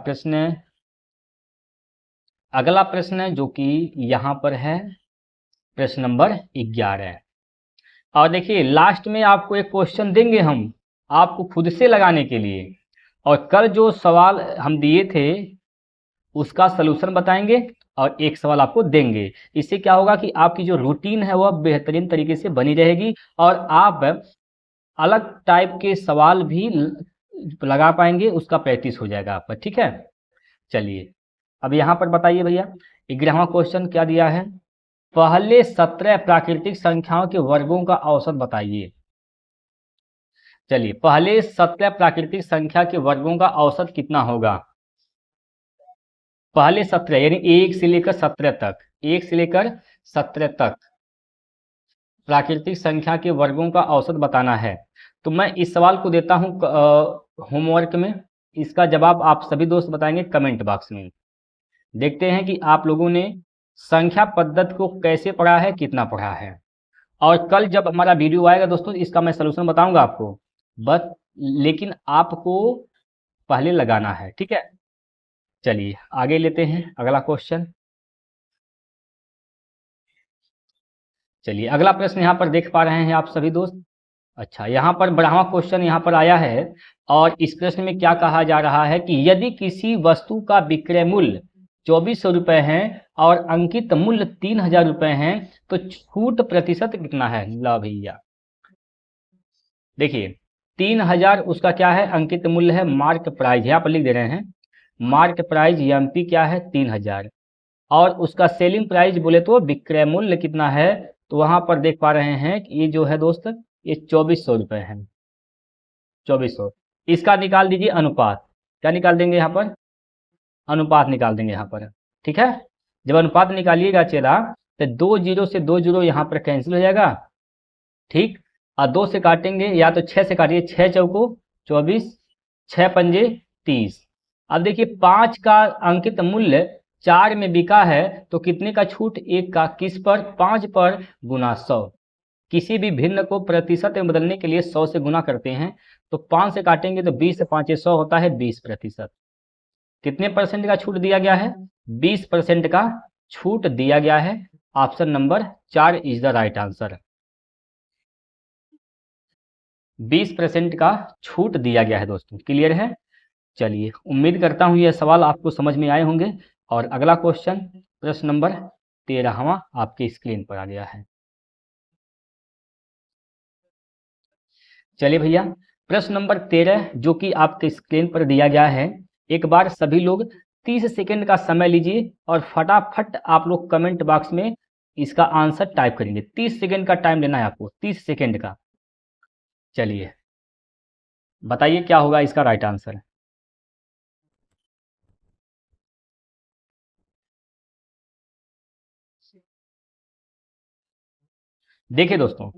प्रश्न है जो कि यहाँ पर है प्रश्न नंबर 11। और देखिए, लास्ट में आपको एक क्वेश्चन देंगे हम, आपको खुद से लगाने के लिए, और कल जो सवाल हम दिए थे उसका सलूशन बताएंगे और एक सवाल आपको देंगे। इससे क्या होगा कि आपकी जो रूटीन है वह बेहतरीन तरीके से बनी रहेगी और आप अलग टाइप के सवाल भी लगा पाएंगे, उसका प्रैक्टिस हो जाएगा आपका। ठीक है, चलिए अब यहाँ पर बताइए भैया, 11वां क्वेश्चन क्या दिया है? पहले 17 प्राकृतिक संख्याओं के वर्गों का औसत बताइए। चलिए, पहले 17 प्राकृतिक संख्या के वर्गों का औसत कितना होगा? पहले 17 यानी 1 से लेकर 17 तक, 1 से लेकर 17 तक प्राकृतिक संख्या के वर्गों का औसत बताना है। तो मैं इस सवाल को देता हूं होमवर्क में, इसका जवाब आप सभी दोस्त बताएंगे कमेंट बॉक्स में। देखते हैं कि आप लोगों ने संख्या पद्धति को कैसे पढ़ा है, कितना पढ़ा है। और कल जब हमारा वीडियो आएगा दोस्तों, इसका मैं सलूशन बताऊंगा आपको, बस लेकिन आपको पहले लगाना है। ठीक है, चलिए आगे लेते हैं अगला क्वेश्चन। चलिए अगला प्रश्न यहाँ पर देख पा रहे हैं आप सभी दोस्त। अच्छा, यहाँ पर 12वां क्वेश्चन यहाँ पर आया है और इस प्रश्न में क्या कहा जा रहा है कि यदि किसी वस्तु का विक्रय मूल्य 2400 रुपये है और अंकित मूल्य 3000 रुपये है तो छूट प्रतिशत कितना है? ला भैया, देखिए 3000 उसका क्या है? अंकित मूल्य है, मार्क प्राइस यहाँ पर लिख दे रहे हैं, मार्क प्राइस एमपी क्या है? 3000। और उसका सेलिंग प्राइस बोले तो विक्रय मूल्य कितना है? तो वहां पर देख पा रहे हैं कि ये जो है दोस्त, ये 2400 रुपये है, 2400। इसका निकाल दीजिए अनुपात। क्या निकाल देंगे यहाँ पर? अनुपात निकाल देंगे यहाँ पर। ठीक है, जब अनुपात निकालिएगा चेला तो 2 जीरो से 2 जीरो यहाँ पर कैंसिल हो जाएगा। ठीक, और 2 से काटेंगे या तो 6 से काटिए, 6 चौको 24, 6 पंजे 30। अब देखिए 5 का अंकित मूल्य 4 में बिका है तो कितने का छूट? 1 का। किस पर? 5 पर गुना 100। किसी भी भिन्न को प्रतिशत में बदलने के लिए 100 से गुना करते हैं, तो 5 से काटेंगे तो 20 से 5 100 होता है 20%। कितने परसेंट का छूट दिया गया है? 20% का छूट दिया गया है। Option number 4 is the right answer. 20% का छूट दिया गया है दोस्तों। क्लियर है? चलिए, उम्मीद करता हूं यह सवाल आपको समझ में आए होंगे। और अगला क्वेश्चन, प्रश्न नंबर 13वां आपकी स्क्रीन पर आ गया है। चलिए भैया, प्रश्न नंबर 13 जो कि आपके स्क्रीन पर दिया गया है, एक बार सभी लोग 30 सेकंड का समय लीजिए और फटाफट आप लोग कमेंट बॉक्स में इसका आंसर टाइप करेंगे। 30 सेकंड का टाइम लेना है आपको, 30 सेकंड का। चलिए बताइए क्या होगा इसका राइट आंसर। देखिए दोस्तों,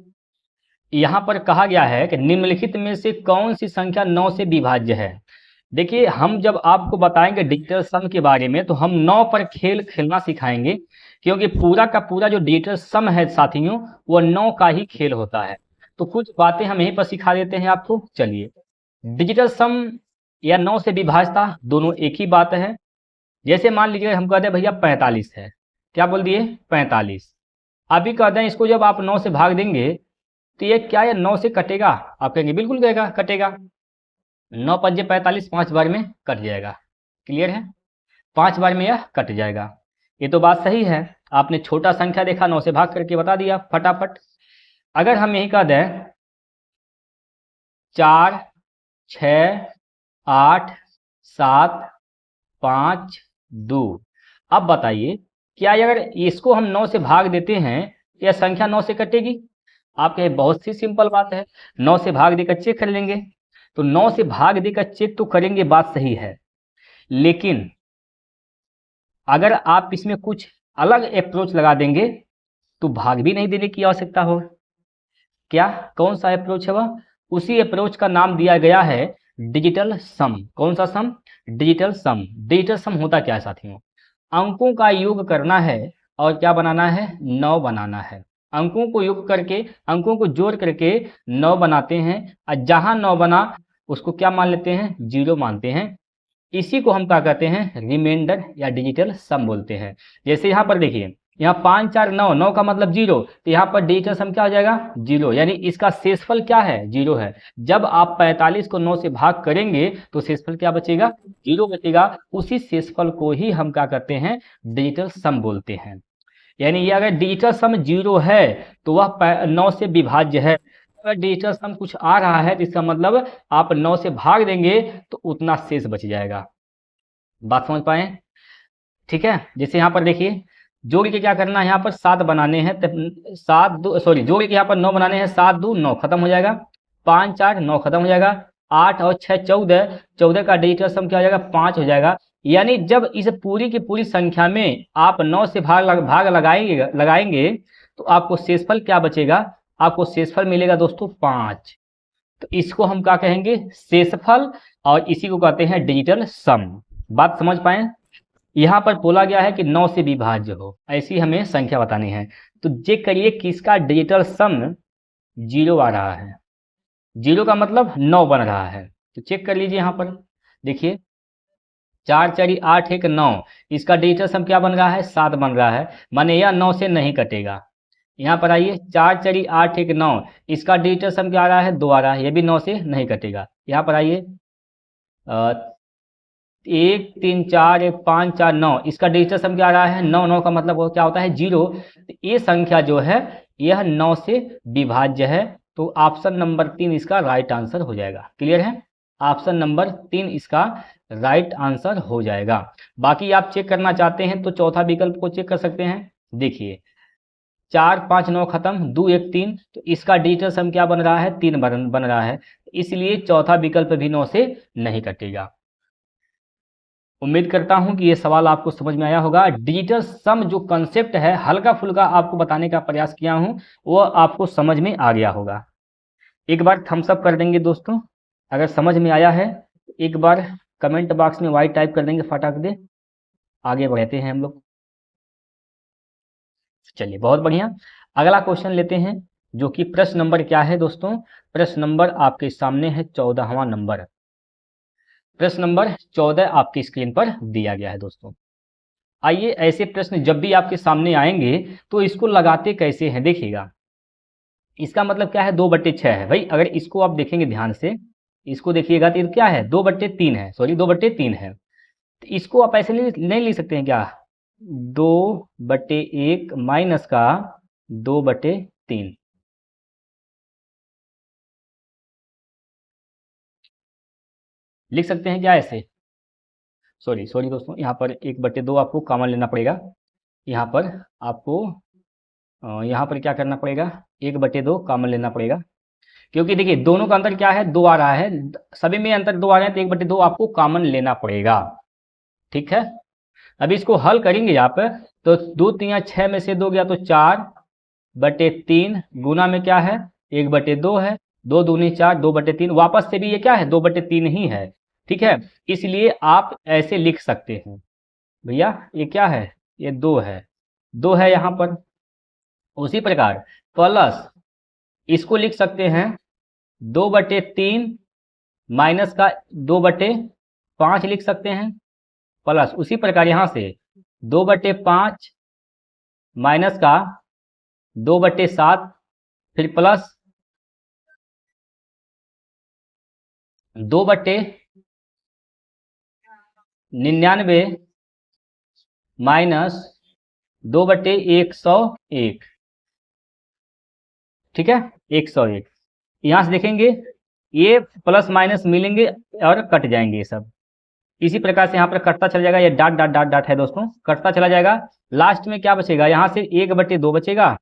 यहाँ पर कहा गया है कि निम्नलिखित में से कौन सी संख्या 9 से विभाज्य है। देखिए, हम जब आपको बताएंगे डिजिटल सम के बारे में तो हम 9 पर खेल खेलना सिखाएंगे, क्योंकि पूरा का पूरा जो डिजिटल सम है साथियों, वो 9 का ही खेल होता है। तो कुछ बातें हम यहीं पर सिखा देते हैं आपको। चलिए, डिजिटल सम या 9 से विभाज्यता दोनों एक ही बात है। जैसे मान लीजिए हम कहते हैं भैया 45 है, क्या बोल दिए? 45। अभी कहते हैं इसको जब आप 9 से भाग देंगे तो ये क्या है? 9 से कटेगा? आप कहेंगे बिल्कुल कटेगा, कटेगा। 9 पंजे 45, 5 बार में कट जाएगा। क्लियर है? 5 बार में यह कट जाएगा। ये तो बात सही है। आपने छोटा संख्या देखा, 9 से भाग करके बता दिया फटाफट। अगर हम यही कह दें 4 6 8 7 5 2, अब बताइए क्या अगर इसको हम 9 से भाग देते हैं तो यह संख्या 9 से कटेगी? आप कहे बहुत सी सिंपल बात है, 9 से भाग देकर चेक कर लेंगे। तो 9 से भाग देकर चेक तो करेंगे, बात सही है, लेकिन अगर आप इसमें कुछ अलग अप्रोच लगा देंगे तो भाग भी नहीं देने की आवश्यकता हो। क्या, कौन सा अप्रोच है वह? उसी अप्रोच का नाम दिया गया है डिजिटल सम। कौन सा सम? डिजिटल सम। डिजिटल सम होता क्या है साथियों? अंकों का योग करना है और क्या बनाना है? 9 बनाना है। अंकों को योग करके, अंकों को जोड़ करके 9 बनाते हैं, और जहां 9 बना उसको क्या मान लेते हैं? 0 मानते हैं। इसी को हम क्या कहते हैं? रिमाइंडर या डिजिटल सम बोलते हैं। जैसे यहाँ पर देखिए, यहाँ 5 4 9, 9 का मतलब 0, तो यहाँ पर डिजिटल सम क्या हो जाएगा? 0, यानी इसका शेषफल क्या है? 0 है। जब आप 45 को 9 से भाग करेंगे तो शेषफल क्या बचेगा? 0 बचेगा। उसी शेषफल को ही हम क्या कहते हैं? डिजिटल सम बोलते हैं। यानी ये अगर डिजिटल सम 0 है तो वह 9 से विभाज्य है। अगर डिजिटल सम कुछ आ रहा है तो इसका मतलब आप 9 से भाग देंगे तो उतना शेष बच जाएगा। बात समझ पाए? ठीक है। जैसे यहाँ पर देखिए, जोड़ के क्या करना है? यहाँ पर 7 बनाने हैं, 7 2 सॉरी, जोड़ के यहाँ पर 9 बनाने हैं, 7 2 9 खत्म हो जाएगा, 5 4 9 खत्म हो जाएगा, 8 और 6 14, 14 का डिजिटल सम क्या हो जाएगा? 5 हो जाएगा। यानी जब इस पूरी की पूरी संख्या में आप 9 से भाग लगाएंगे तो आपको शेषफल क्या बचेगा? आपको शेषफल मिलेगा दोस्तों 5। तो इसको हम क्या कहेंगे? शेषफल, और इसी को कहते हैं डिजिटल सम। बात समझ पाए? यहाँ पर बोला गया है कि 9 से विभाज्य हो, ऐसी हमें संख्या बतानी है। तो चेक करिए किसका डिजिटल सम 0 आ रहा है। 0 का मतलब 9 बन रहा है। तो चेक कर लीजिए यहाँ पर, देखिए 4 4 8 1 9, इसका डिजिटल सम क्या बन रहा है? 7 बन रहा है, माने यह 9 से नहीं कटेगा। यहाँ पर आइए, 4 4 8 1 9, इसका डिजिटल सम क्या आ रहा है? 2 आ रहा है, ये भी 9 से नहीं कटेगा। यहाँ पर आइए, 1 3 4 1 5 4 9, इसका डिजिटल सम क्या आ रहा है? 9, 9 का मतलब वो क्या होता है? 0। तो ये संख्या जो है यह 9 से विभाज्य है। तो ऑप्शन नंबर 3 इसका राइट आंसर हो जाएगा। क्लियर है? ऑप्शन नंबर 3 इसका राइट आंसर हो जाएगा। बाकी आप चेक करना चाहते हैं तो चौथा विकल्प को चेक कर सकते हैं। देखिए 4 5 9 खत्म, 2 1 3, तो इसका डिजिटल सम क्या बन रहा है? 3 बन रहा है, इसलिए चौथा विकल्प भी 9 से नहीं कटेगा। उम्मीद करता हूं कि ये सवाल आपको समझ में आया होगा। डिजिटल सम जो कंसेप्ट है, हल्का फुल्का आपको बताने का प्रयास किया हूं, वो आपको समझ में आ गया होगा। एक बार थम्स अप कर देंगे दोस्तों अगर समझ में आया है। एक बार कमेंट बॉक्स में वाई टाइप कर देंगे फटाक दे। आगे बढ़ते हैं हम लोग। चलिए बहुत बढ़िया, अगला क्वेश्चन लेते हैं, जो कि प्रश्न नंबर क्या है दोस्तों? प्रश्न नंबर आपके सामने है 14वां नंबर। प्रश्न नंबर 14 आपकी स्क्रीन पर दिया गया है दोस्तों। आइए, ऐसे प्रश्न जब भी आपके सामने आएंगे तो इसको लगाते कैसे हैं देखिएगा। इसका मतलब क्या है? 2/6 है भाई। अगर इसको आप देखेंगे ध्यान से, इसको देखिएगा तो क्या है? 2/3 है, सॉरी 2/3 है। तो इसको आप ऐसे नहीं लिख सकते हैं क्या? 2/1 माइनस का 2/3। लिख सकते हैं क्या ऐसे? सॉरी दोस्तों, यहाँ पर 1/2 आपको कॉमन लेना पड़ेगा। यहाँ पर आपको यहाँ पर क्या करना पड़ेगा? 1/2 कॉमन लेना पड़ेगा, क्योंकि देखिए दोनों का अंतर क्या है? 2 आ रहा है, सभी में अंतर 2 आ रहे हैं, तो 1/2 आपको कॉमन लेना पड़ेगा। ठीक है, अभी इसको हल करेंगे आप, तो 2 3 6 में से 2 गया तो 4/3, गुना में क्या है? 1/2 है, 2 दूनी 4, 2/3, वापस से भी ये क्या है? 2/3 ही है। ठीक है, इसलिए आप ऐसे लिख सकते हैं भैया, ये क्या है? ये 2 है, 2 है यहाँ पर। उसी प्रकार प्लस इसको लिख सकते हैं 2/3 माइनस का 2/5 लिख सकते हैं, प्लस उसी प्रकार यहाँ से 2/5 माइनस का 2/7, फिर प्लस 2/99 माइनस 2/101। ठीक है, 101। यहाँ से देखेंगे ये प्लस माइनस मिलेंगे और कट जाएंगे ये सब। इसी प्रकार से यहाँ पर कटता चला जाएगा, ये डॉट डॉट डॉट डॉट है दोस्तों, कटता चला जाएगा। लास्ट में क्या बचेगा? यहाँ से 1/2 बचेगा,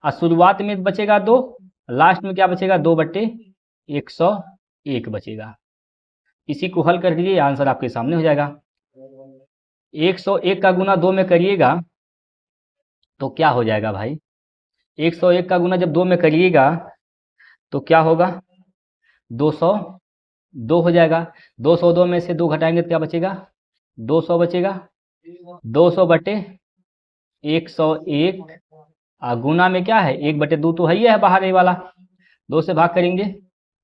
और शुरुआत में बचेगा 2, लास्ट में क्या बचेगा? 2/101 बचेगा। इसी को हल कर दीजिए, आंसर आपके सामने हो जाएगा। 101 का गुना 2 में करिएगा तो क्या हो जाएगा भाई, 101 का गुना जब 2 में करिएगा तो क्या होगा, 202 हो जाएगा। 202 में से 2 घटाएंगे तो क्या बचेगा, 200 बचेगा। 200 बटे 101 गुना में क्या है, 1/2 तो है ही है बाहर ये वाला, 2 से भाग करेंगे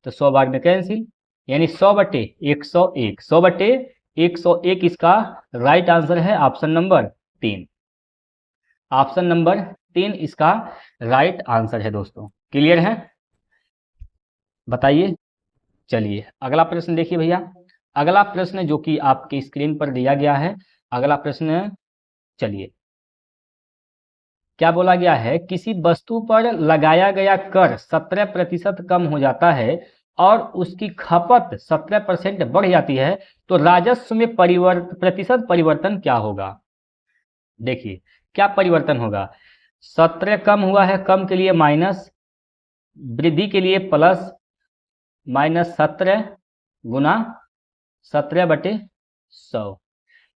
तो 100 बार में कैंसिल, यानी 100 बटे 101, 100 बटे 101 इसका राइट आंसर है ऑप्शन नंबर 3। ऑप्शन नंबर 3 इसका राइट आंसर है दोस्तों। क्लियर है, बताइए। चलिए अगला प्रश्न देखिए भैया। अगला प्रश्न जो कि आपकी स्क्रीन पर दिया गया है, अगला प्रश्न, चलिए क्या बोला गया है, किसी वस्तु पर लगाया गया कर 17% कम हो जाता है और उसकी खपत 17% बढ़ जाती है, तो राजस्व में प्रतिशत परिवर्तन क्या होगा। देखिए क्या परिवर्तन होगा, 17 कम हुआ है, कम के लिए माइनस, वृद्धि के लिए प्लस, -17 गुना 17/100,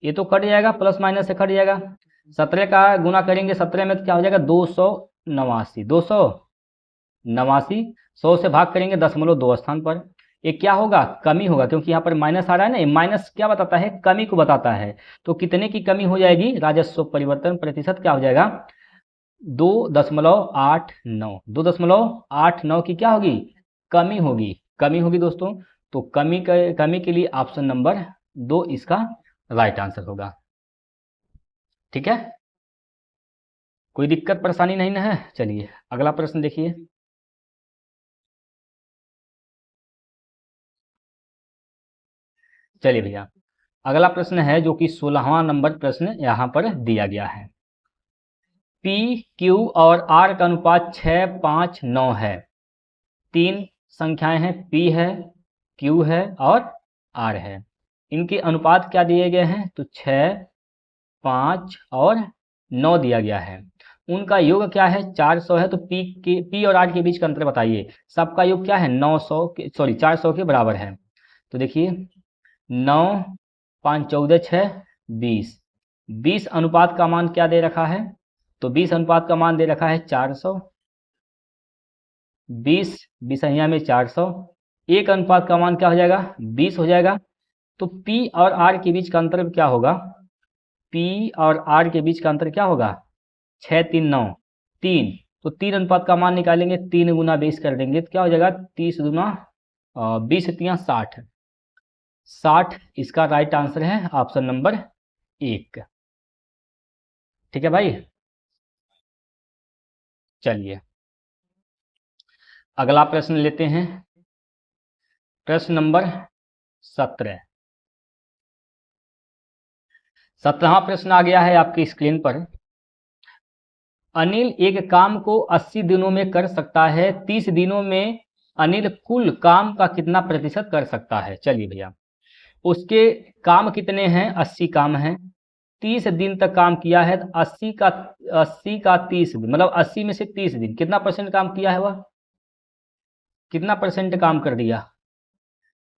ये तो कट जाएगा, प्लस माइनस से कट जाएगा। 17 का गुना करेंगे 17 में तो क्या हो जाएगा, 289, 289, 100 से भाग करेंगे 0.2 स्थान पर, ये क्या होगा, कमी होगा, क्योंकि यहाँ पर माइनस आ रहा है ना, माइनस क्या बताता है, कमी को बताता है। तो कितने की कमी हो जाएगी, राजस्व परिवर्तन प्रतिशत क्या हो जाएगा, 2.89, 2.89 की क्या होगी, कमी होगी, कमी होगी दोस्तों। तो कमी के लिए ऑप्शन नंबर 2 इसका राइट आंसर होगा। ठीक है, कोई दिक्कत परेशानी नहीं ना है। चलिए अगला प्रश्न देखिए। चलिए भैया अगला प्रश्न है जो कि 16वां नंबर प्रश्न यहाँ पर दिया गया है। पी क्यू और आर का अनुपात 6:5:9 है। 3 संख्याएं हैं, पी है, क्यू है और आर है। इनके अनुपात क्या दिए गए हैं, तो 6, 5 और 9 दिया गया है। उनका योग क्या है, 400 है। तो पी और आर के बीच का अंतर बताइए। सबका योग क्या है, 400 के बराबर है। तो देखिए 9, 5, 14, 6, 20, 20 अनुपात का मान क्या दे रखा है, तो 20 अनुपात का मान दे रखा है 400, 20 20 में 400, एक अनुपात का मान क्या हो जाएगा, 20 हो जाएगा। तो पी और आर के बीच का अंतर क्या होगा, पी और आर के बीच का अंतर क्या होगा, 6, 3, 9, 3। तो 3 अनुपात का मान निकालेंगे, 3 गुना 20 कर देंगे तो क्या हो जाएगा, 30 गुना 20 3 60, 60 इसका राइट आंसर है ऑप्शन नंबर 1। ठीक है भाई, चलिए अगला प्रश्न लेते हैं। प्रश्न नंबर 17, 17वां प्रश्न आ गया है आपकी स्क्रीन पर। अनिल एक काम को 80 दिनों में कर सकता है, 30 दिनों में अनिल कुल काम का कितना प्रतिशत कर सकता है। चलिए भैया, उसके काम कितने हैं, 80 काम हैं, 30 दिन तक काम किया है, तो 80 का 30 दिन, मतलब 80 में से 30 दिन, कितना परसेंट काम किया है वह, कितना परसेंट काम कर दिया,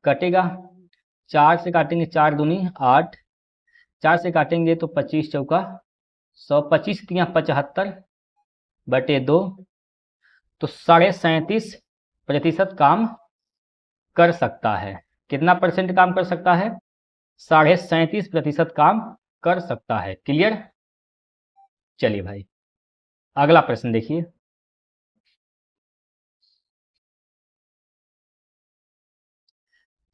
कटेगा, 4 से काटेंगे 4 दूनी 8, 4 से काटेंगे तो 25 चौका 100, 25 तियाँ 75/2, तो 37.5% काम कर सकता है। कितना परसेंट काम कर सकता है, 37.5% काम कर सकता है। क्लियर, चलिए भाई अगला प्रश्न देखिए।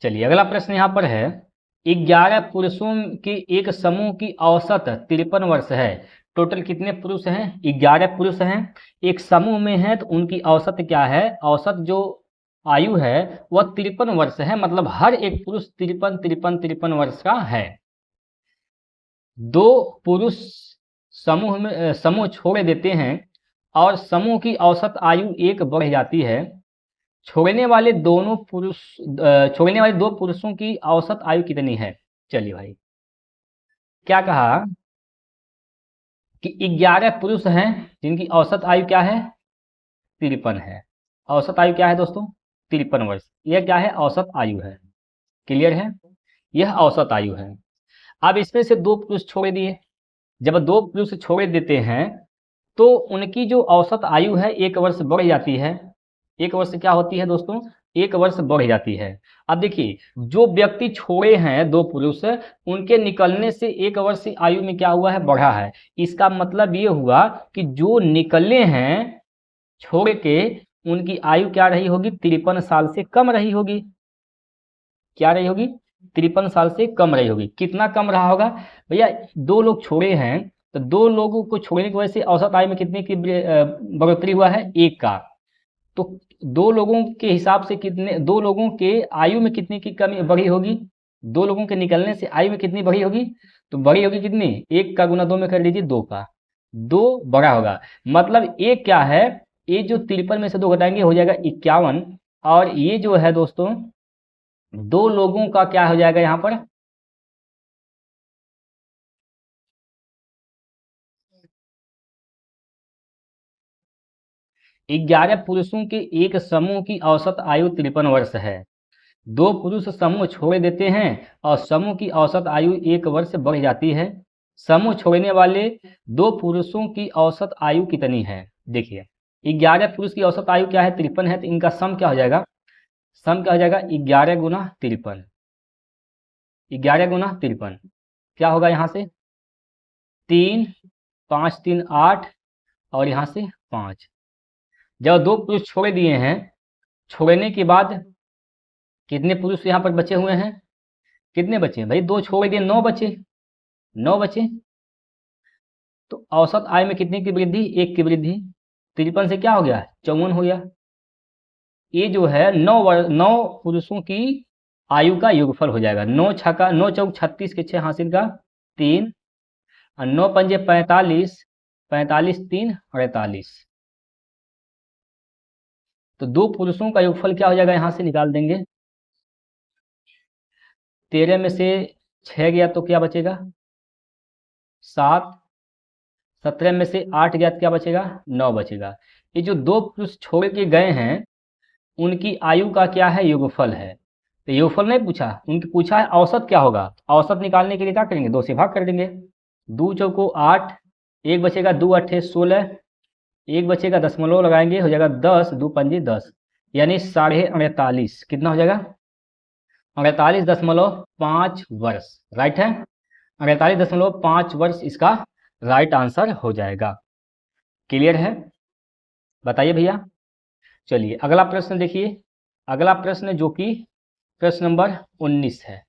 चलिए अगला प्रश्न यहाँ पर है, 11 पुरुषों के एक समूह की औसत 53 वर्ष है। टोटल कितने पुरुष हैं, 11 पुरुष हैं, एक समूह में हैं, तो उनकी औसत क्या है, औसत जो आयु है वह 53 वर्ष है, मतलब हर एक पुरुष 53 वर्ष का है। दो पुरुष समूह छोड़ देते हैं और समूह की औसत आयु 1 बढ़ जाती है। छोड़ने वाले दो पुरुषों की औसत आयु कितनी है। चलिए भाई, क्या कहा कि 11 पुरुष हैं जिनकी औसत आयु क्या है, 53 है। औसत आयु क्या है दोस्तों, 53 वर्ष, यह क्या है, औसत आयु है। क्लियर है, यह औसत आयु है। अब इसमें से 2 पुरुष छोड़ दिए, जब 2 पुरुष छोड़ देते हैं तो उनकी जो औसत आयु है 1 वर्ष बढ़ जाती है। 1 वर्ष क्या होती है दोस्तों? 1 वर्ष बढ़ जाती है। अब देखिए, जो व्यक्ति छोड़े हैं 2 पुरुष, उनके निकलने से 1 वर्ष आयु में क्या हुआ है? बढ़ा है। इसका मतलब ये हुआ कि जो निकले हैं छोड़ के, उनकी आयु क्या रही होगी? 53 साल से कम रही होगी। क्या रही होगी? 53 साल से कम रही होगी। कितना कम रहा होगा भैया? 2 लोग छोड़े हैं, तो 2 लोगों को छोड़ने की वजह से औसत आयु में कितने की बढ़ोतरी हुआ है? 1 का। तो 2 लोगों के हिसाब से कितने, 2 लोगों के आयु में कितने की कमी बढ़ी होगी? 2 लोगों के निकलने से आयु में कितनी बढ़ी होगी? तो बढ़ी होगी कितनी? 1 का गुना 2 में कर लीजिए, 2 का। 2 बड़ा होगा, मतलब एक क्या है, ये जो 53 में से 2 घटाएंगे हो जाएगा 51, और ये जो है दोस्तों 2 लोगों का क्या हो जाएगा यहाँ पर? ग्यारह पुरुषों के एक समूह की औसत आयु 53 वर्ष है। 2 पुरुष समूह छोड़ देते हैं और समूह की औसत आयु 1 वर्ष बढ़ जाती है। समूह छोड़ने वाले 2 पुरुषों की औसत आयु कितनी है? देखिए, 11 पुरुष की औसत आयु क्या है? 53 है, तो इनका सम क्या हो जाएगा? सम क्या हो जाएगा? 11 गुना 53। 11 गुना 53 क्या होगा? यहाँ से 3, 5 3 8, और यहाँ से 5। जब 2 पुरुष छोड़ दिए हैं, छोड़ने के बाद कितने पुरुष यहाँ पर बचे हुए हैं? कितने बचे भाई? 2 छोड़ दिए, 9 बचे। 9 बचे, तो औसत आय में कितने की वृद्धि? 1 की वृद्धि। 53 से क्या हो गया? 54 हो गया। ये जो है 9 पुरुषों की आयु का योगफल हो जाएगा। 9 छक्का 9 चौक 36 के 6 हासिल का 3, और 9 पंजे 45, 45 3 48। तो 2 पुरुषों का योगफल क्या हो जाएगा? यहाँ से निकाल देंगे। 13 में से 6 गया तो क्या बचेगा? 7। 17 में से 8 गया तो क्या बचेगा? 9 बचेगा। ये जो 2 पुरुष छोड़ के गए हैं, उनकी आयु का क्या है? योगफल है। तो योगफल नहीं पूछा, उनकी पूछा है औसत क्या होगा। औसत निकालने के लिए क्या करेंगे? 2 से भाग कर देंगे। 2 चौको 8, 1 बचेगा, 2 अट्ठे 16, 1 बचेगा, दशमलव लगाएंगे, हो जाएगा 10, 2 पंजे 10, यानी 48.5। कितना हो जाएगा? 48.5 वर्ष। राइट है, 48.5 वर्ष इसका राइट आंसर हो जाएगा। क्लियर है? बताइए भैया। चलिए अगला प्रश्न देखिए। अगला प्रश्न जो कि प्रश्न नंबर 19 है।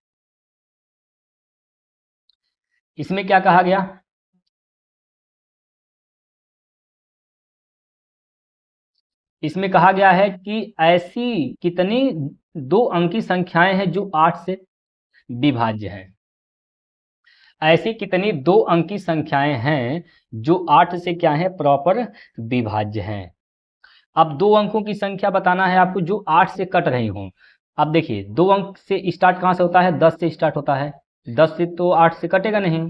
इसमें क्या कहा गया? इसमें कहा गया है कि ऐसी कितनी 2 अंकी संख्याएं हैं जो 8 से विभाज्य हैं। ऐसी कितनी 2 अंकी संख्याएं हैं जो 8 से क्या है? प्रॉपर विभाज्य हैं। अब 2 अंकों की संख्या बताना है आपको जो 8 से कट रही हों। अब देखिए, 2 अंक से स्टार्ट कहाँ से होता है? 10 से स्टार्ट होता है। 10 से तो 8 से कटेगा नहीं।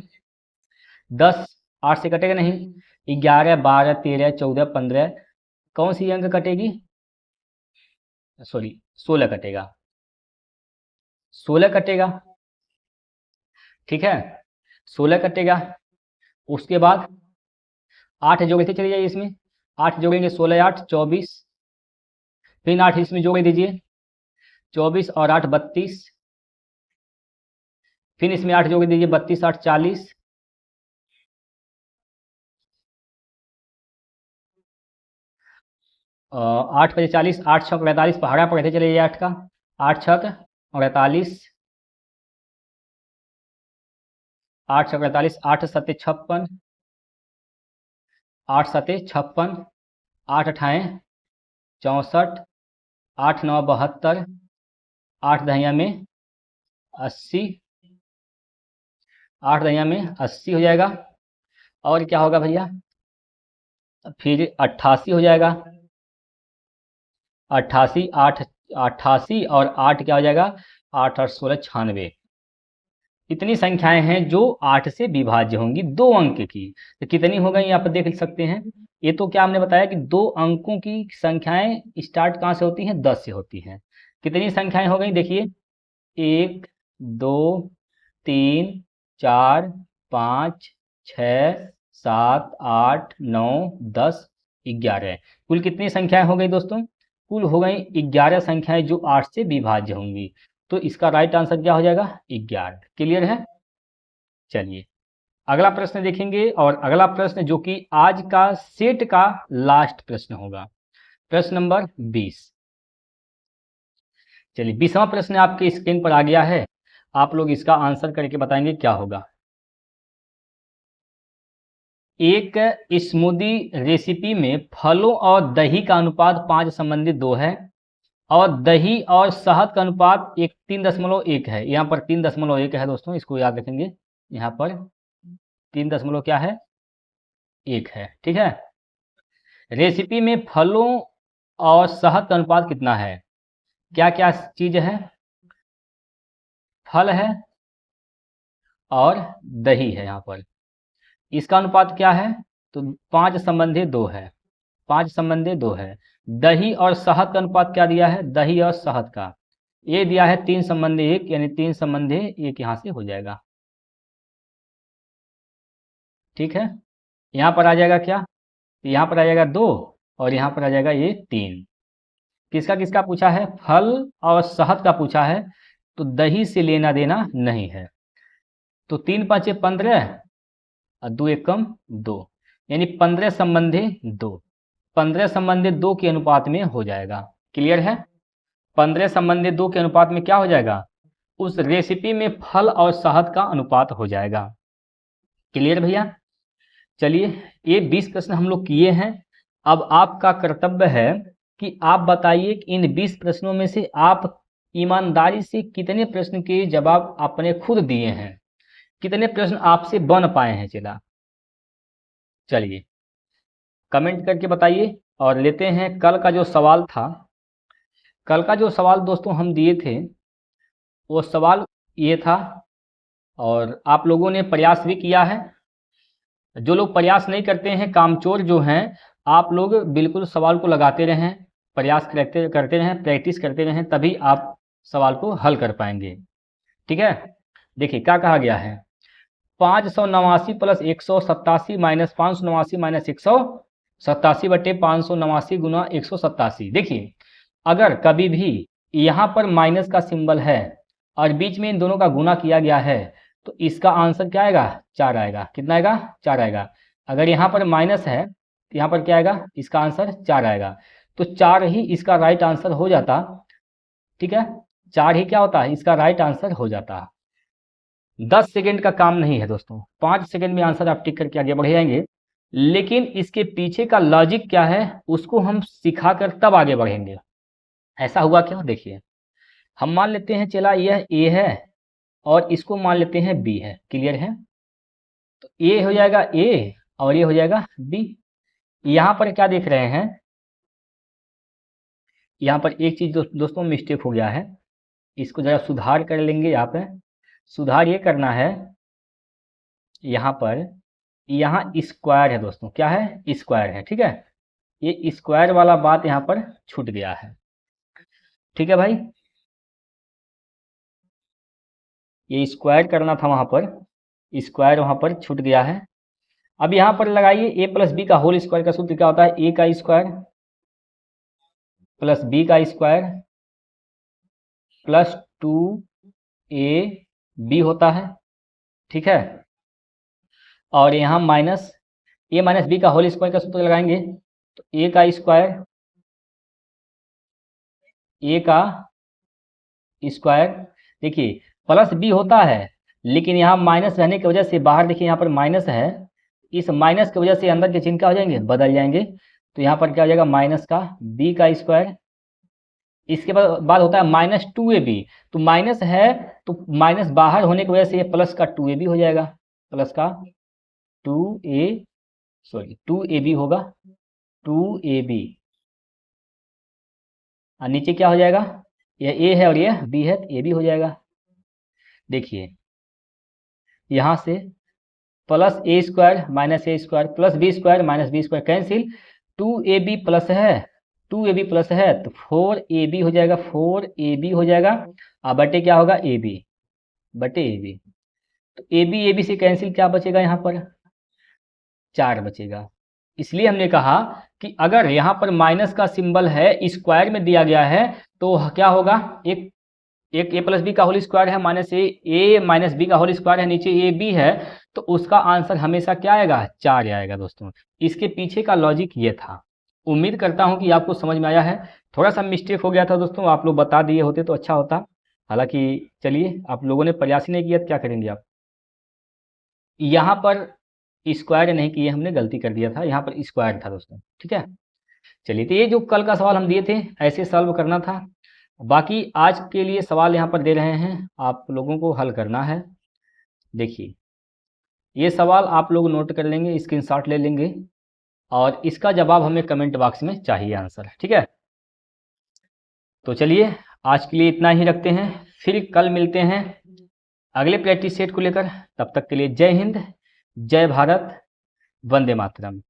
10 8 से कटेगा नहीं। 11 12 13 14 15, कौन सी अंक कटेगी? सॉरी, 16 कटेगा। 16 कटेगा, ठीक है, 16 कटेगा। उसके बाद 8 जोड़ते चले जाइए इसमें। 8 जोड़ेंगे, 16 8 24, फिर 8 इसमें जोड़ दीजिए, 24 और 8 32, फिर इसमें 8 जोड़ दीजिए, 32 8 40, 8 पचे 40, 8 छक 45, पहाड़ा पढ़ते चले जाइए 8 का। 8 छक 48, 8 छक 48, 8 सत्ते 56, 8 सत्ते 56, 8 अठाएँ 64, 8 9 72, 8 दहिया में 80, 8 दहिया में 80 हो जाएगा। और क्या होगा भैया? फिर 88 हो जाएगा। 88 8 88 और 8 क्या हो जाएगा? 8 8 16 96। इतनी संख्याएं हैं जो 8 से विभाज्य होंगी 2 अंक की। तो कितनी हो गई आप देख सकते हैं। ये तो क्या हमने बताया कि 2 अंकों की संख्याएं स्टार्ट कहाँ से होती हैं? 10 से होती हैं। कितनी संख्याएं हो गई? देखिए, 1 2 3 4 5 6 7, 8, 9, 10, 11। कुल कितनी संख्याएं हो गई दोस्तों? कुल हो गई 11 संख्याएं जो 8 से विभाज्य होंगी। तो इसका राइट आंसर क्या हो जाएगा? 11। क्लियर है? चलिए अगला प्रश्न देखेंगे, और अगला प्रश्न जो कि आज का सेट का लास्ट प्रश्न होगा, प्रश्न नंबर 20। चलिए 20वां प्रश्न आपके स्क्रीन पर आ गया है, आप लोग इसका आंसर करके बताएंगे क्या होगा। एक स्मूदी रेसिपी में फलों और दही का अनुपात 5:2 है, और दही और शहद का अनुपात 3.1 है। यहाँ पर 3.1 है दोस्तों, इसको याद रखेंगे। यहाँ पर 3 क्या है? 1 है। ठीक है। रेसिपी में फलों और शहद का अनुपात कितना है? क्या क्या चीज है? फल है और दही है। यहाँ पर इसका अनुपात क्या है? तो 5:2 है। 5:2 है। दही और शहद का अनुपात क्या दिया है? दही और शहद का ये दिया है 3:1, यानी 3:1 यहाँ से हो जाएगा। ठीक है। यहाँ पर आ जाएगा क्या? यहाँ पर आ जाएगा 2, और यहाँ पर आ जाएगा ये 3। किसका किसका पूछा है? फल और शहद का पूछा है, तो दही से लेना देना नहीं है। तो 3 5 15 और 2 1 2, यानी 15:2। 15:2 के अनुपात में हो जाएगा। क्लियर है? 15:2 के अनुपात में क्या हो जाएगा? उस रेसिपी में फल और शहद का अनुपात हो जाएगा। क्लियर भैया? चलिए ये 20 प्रश्न हम लोग किए हैं। अब आपका कर्तव्य है कि आप बताइए कि इन 20 प्रश्नों में से आप ईमानदारी से कितने प्रश्न के जवाब आपने खुद दिए हैं, कितने प्रश्न आपसे बन पाए हैं। चलिए कमेंट करके बताइए। और लेते हैं कल का जो सवाल था। कल का जो सवाल दोस्तों हम दिए थे, वो सवाल ये था, और आप लोगों ने प्रयास भी किया है। जो लोग प्रयास नहीं करते हैं, कामचोर जो हैं, आप लोग बिल्कुल सवाल को लगाते रहें, प्रयास करते रहें, प्रैक्टिस करते रहें, तभी आप सवाल को हल कर पाएंगे। ठीक है। देखिए क्या कहा गया है। 589 प्लस 187 माइनस 589 माइनस 187 बटे 589 गुना 187। देखिए अगर कभी भी यहाँ पर माइनस का सिंबल है और बीच में इन दोनों का गुना किया गया है, तो इसका आंसर क्या आएगा? 4 आएगा। कितना आएगा? 4 आएगा। अगर यहाँ पर माइनस है तो यहाँ पर क्या आएगा? इसका आंसर 4 आएगा। तो 4 ही इसका राइट आंसर हो जाता। ठीक है। 4 ही क्या होता है? इसका राइट आंसर हो जाता। 10 सेकेंड का काम नहीं है दोस्तों, 5 सेकेंड में आंसर आप टिक करके आगे बढ़ जाएंगे। लेकिन इसके पीछे का लॉजिक क्या है, उसको हम सिखाकर तब आगे बढ़ेंगे। ऐसा हुआ क्यों? देखिए हम मान लेते हैं चला यह ए है, और इसको मान लेते हैं बी है। क्लियर है? तो ए हो जाएगा ए, और ये हो जाएगा बी। यहाँ पर क्या देख रहे हैं? यहाँ पर एक चीज दोस्तों मिस्टेक हो गया है, इसको जरा सुधार कर लेंगे। यहाँ पे सुधार ये करना है, यहाँ पर यहाँ स्क्वायर है दोस्तों। क्या है? स्क्वायर है। ठीक है। ये स्क्वायर वाला बात यहाँ पर छूट गया है। ठीक है भाई, ये स्क्वायर करना था वहाँ पर, स्क्वायर वहाँ पर छूट गया है। अब यहाँ पर लगाइए ए प्लस बी का होल स्क्वायर का सूत्र क्या होता है? ए का स्क्वायर प्लस बी का स्क्वायर प्लस 2 AB होता है। ठीक है। और यहाँ माइनस ए माइनस बी का होल स्क्वायर का सूत्र लगाएंगे, तो ए का स्क्वायर, ए का स्क्वायर, देखिए प्लस बी होता है, लेकिन यहाँ माइनस रहने की वजह से बाहर देखिए यहाँ पर माइनस है, इस माइनस की वजह से अंदर के चिन्ह क्या हो जाएंगे? बदल जाएंगे। तो यहाँ पर क्या हो जाएगा? माइनस का बी का स्क्वायर। इसके बाद होता है माइनस 2AB। तो माइनस है तो माइनस बाहर होने की वजह से ये प्लस का 2AB हो जाएगा। प्लस का 2AB होगा, 2AB। और नीचे क्या हो जाएगा? यह ए है और यह बी है, तो AB हो जाएगा। देखिए यहाँ से plus a square minus a square plus b square minus b square cancel, 2AB plus है, 2AB प्लस है, तो 4AB हो जाएगा, 4AB हो जाएगा। अब बटे क्या होगा? AB बटे AB। तो AB AB से कैंसिल क्या बचेगा यहाँ पर? 4 बचेगा। इसलिए हमने कहा कि अगर यहाँ पर माइनस का सिंबल है, स्क्वायर में दिया गया है, तो क्या होगा, एक ए प्लस बी का होल स्क्वायर है, माइनस ए माइनस बी का होल स्क्वायर है, नीचे ए बी है, तो उसका आंसर हमेशा क्या आएगा, 4 आएगा। दोस्तों इसके पीछे का लॉजिक ये था। उम्मीद करता हूँ कि आपको समझ में आया है। थोड़ा सा मिस्टेक हो गया था दोस्तों, आप लोग बता दिए होते तो अच्छा होता। हालांकि चलिए, आप लोगों ने प्रयास ही नहीं किया तो क्या करेंगे आप। यहाँ पर स्क्वायर नहीं किए, हमने गलती कर दिया था, यहाँ पर स्क्वायर था दोस्तों, ठीक है। चलिए, तो ये जो कल का सवाल हम दिए थे ऐसे सॉल्व करना था। बाकी आज के लिए सवाल यहाँ पर दे रहे हैं, आप लोगों को हल करना है। देखिए, ये सवाल आप लोग नोट कर लेंगे, स्क्रीनशॉट ले लेंगे, और इसका जवाब हमें कमेंट बॉक्स में चाहिए आंसर, ठीक है। तो चलिए, आज के लिए इतना ही रखते हैं, फिर कल मिलते हैं अगले प्रैक्टिस सेट को लेकर। तब तक के लिए जय हिंद, जय भारत, वंदे मातरम।